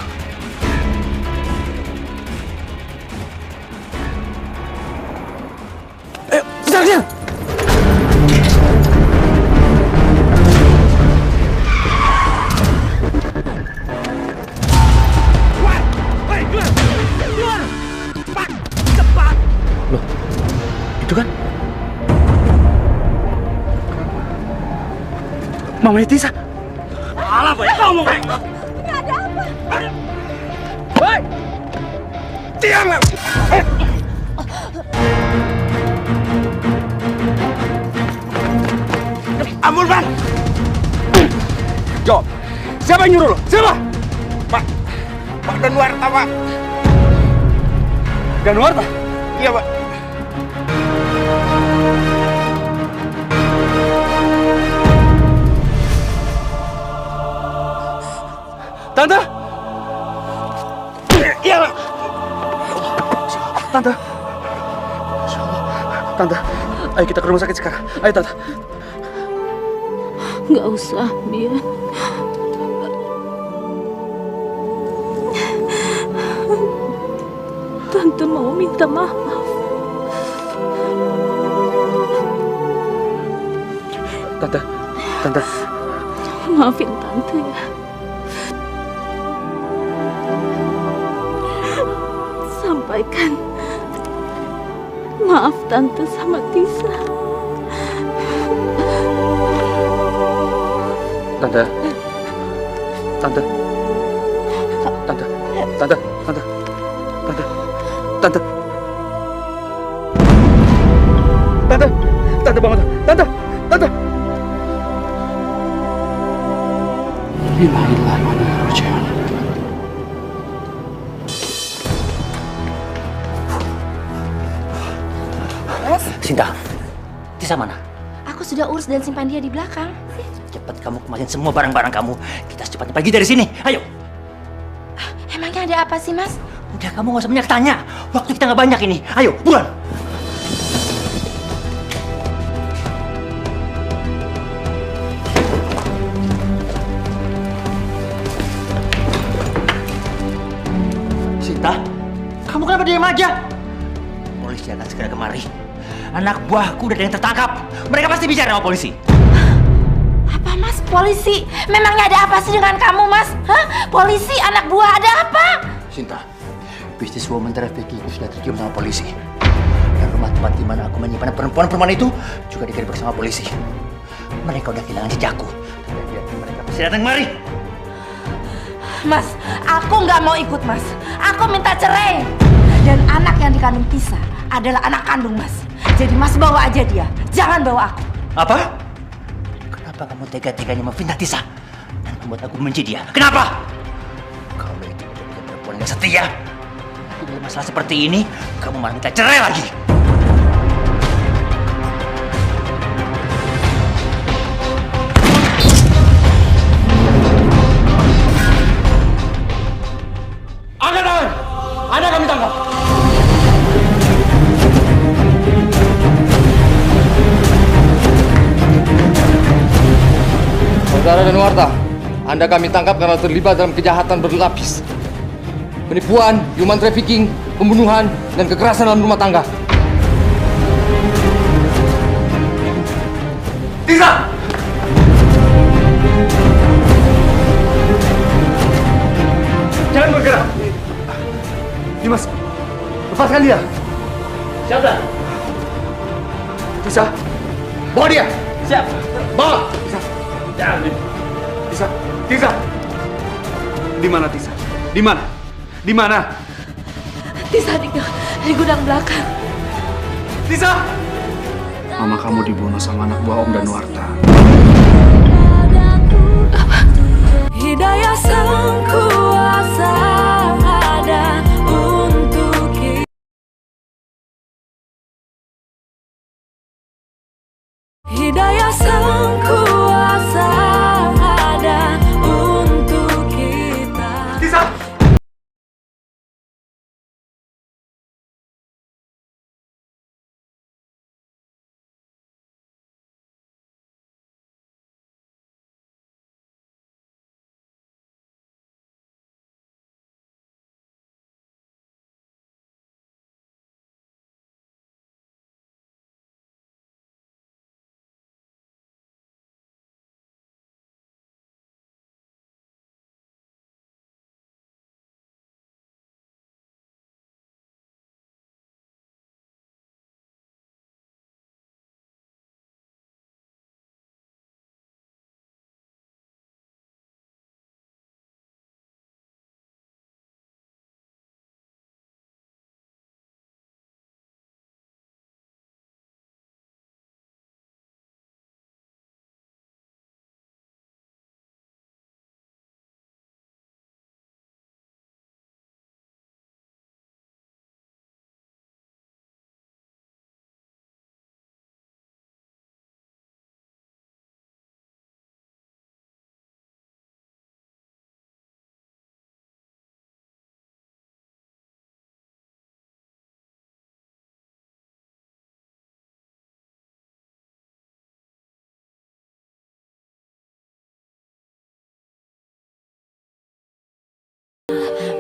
Ayo, kejar. Loh, itu kan Mama Tisa. Alah, banyak ngomong, Bang. Ini ada apa? Hei! Diam! Ampun, Bang! Jawab. Siapa yang nyuruh lo? Siapa? Pak Danuarta, Pak. Danuarta? Iya, Pak. Tante! Iya, Pak. Tante. Tante, ayo kita ke rumah sakit sekarang. Ayo, Tante. Nggak usah, Bian. Tante mau minta maaf. Tante. Maafin Tante ya. Sampaikan maaf Tante sama Tisa. Tante. Tante. Tante. Tante. Tante. Tante. Tante. Tante. Tante bangun. Tante. Tante. Innalillahi wa inna ilaihi raji'un. Sinta, Tisa mana? Aku sudah urus dan simpan dia di belakang. Cepat kamu kemasin semua barang-barang kamu. Kita secepatnya pergi dari sini. Ayo. Emangnya ada apa sih, Mas? Udah, kamu nggak usah banyak tanya. Waktu kita nggak banyak ini. Ayo, buruan. Sinta, kamu kenapa diam aja? Polisi akan segera kemari. Anak buahku udah ada yang tertangkap. Mereka pasti bicara sama polisi. Apa, Mas? Polisi? Memangnya ada apa sih dengan kamu, Mas? Hah? Polisi, anak buah, ada apa? Sinta, bisnis woman trafficking itu sudah tercium sama polisi. Dan rumah tempat di mana aku menyimpan perempuan-perempuan itu juga digerebek sama polisi. Mereka udah kehilangan jejakku. Mereka pasti datang kemari. Mas, aku nggak mau ikut, Mas. Aku minta cerai. Dan anak yang dikandung Tisa adalah anak kandung Mas. Jadi Mas bawa aja dia. Jangan bawa aku. Apa? Kenapa kamu tega-teganya memfitnah Tisa dan membuat aku membenci dia? Kenapa? Kamu itu bukan perempuan yang setia. Dengan masalah seperti ini, kamu malah minta cerai lagi. Angkat tangan! Anda kami tangkap! Saudara Danuarta, Anda kami tangkap karena terlibat dalam kejahatan berlapis. Penipuan, human trafficking, pembunuhan, dan kekerasan dalam rumah tangga. Tisa! Jangan bergerak! Dimas, lepaskan dia! Siapa? Tisa, bawa dia! Siap! Bawa! Tisa! Jangan, Tisa! Tisa! Di mana Tisa? Di mana? Di mana? Tisa di gudang belakang. Tisa! Mama kamu dibunuh sama anak buah Om Danuarta. Hidayah sang kuasa ada untuk kita. Hidayah sang kuasa ada untuk kita. Tisa!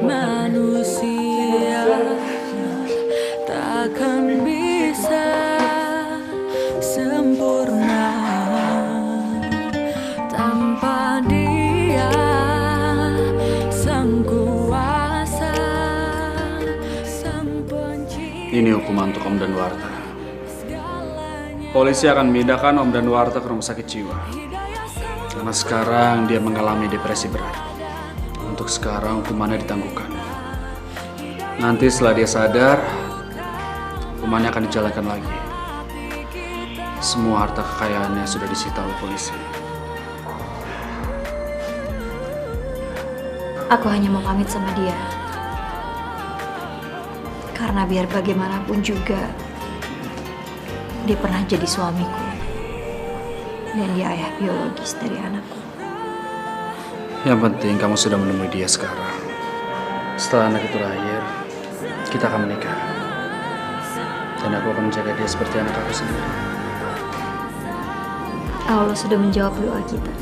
manusia takkan bisa sempurna tanpa Dia sang kuasa, sang pencipta. Ini hukuman untuk Om dan Warta. Polisi akan memindahkan Om dan Warta ke rumah sakit jiwa. Karena sekarang dia mengalami depresi berat. Untuk sekarang hukumannya ditangguhkan. Nanti setelah dia sadar, hukumannya akan dijalankan lagi. Semua harta kekayaannya sudah disita oleh polisi. Aku hanya mau pamit sama dia. Karena biar bagaimanapun juga, dia pernah jadi suamiku. Dan dia ayah biologis dari anakku. Yang penting kamu sudah menemui dia sekarang. Setelah anak itu lahir, kita akan menikah. Dan aku akan menjaga dia seperti anak aku sendiri. Allah sudah menjawab doa kita.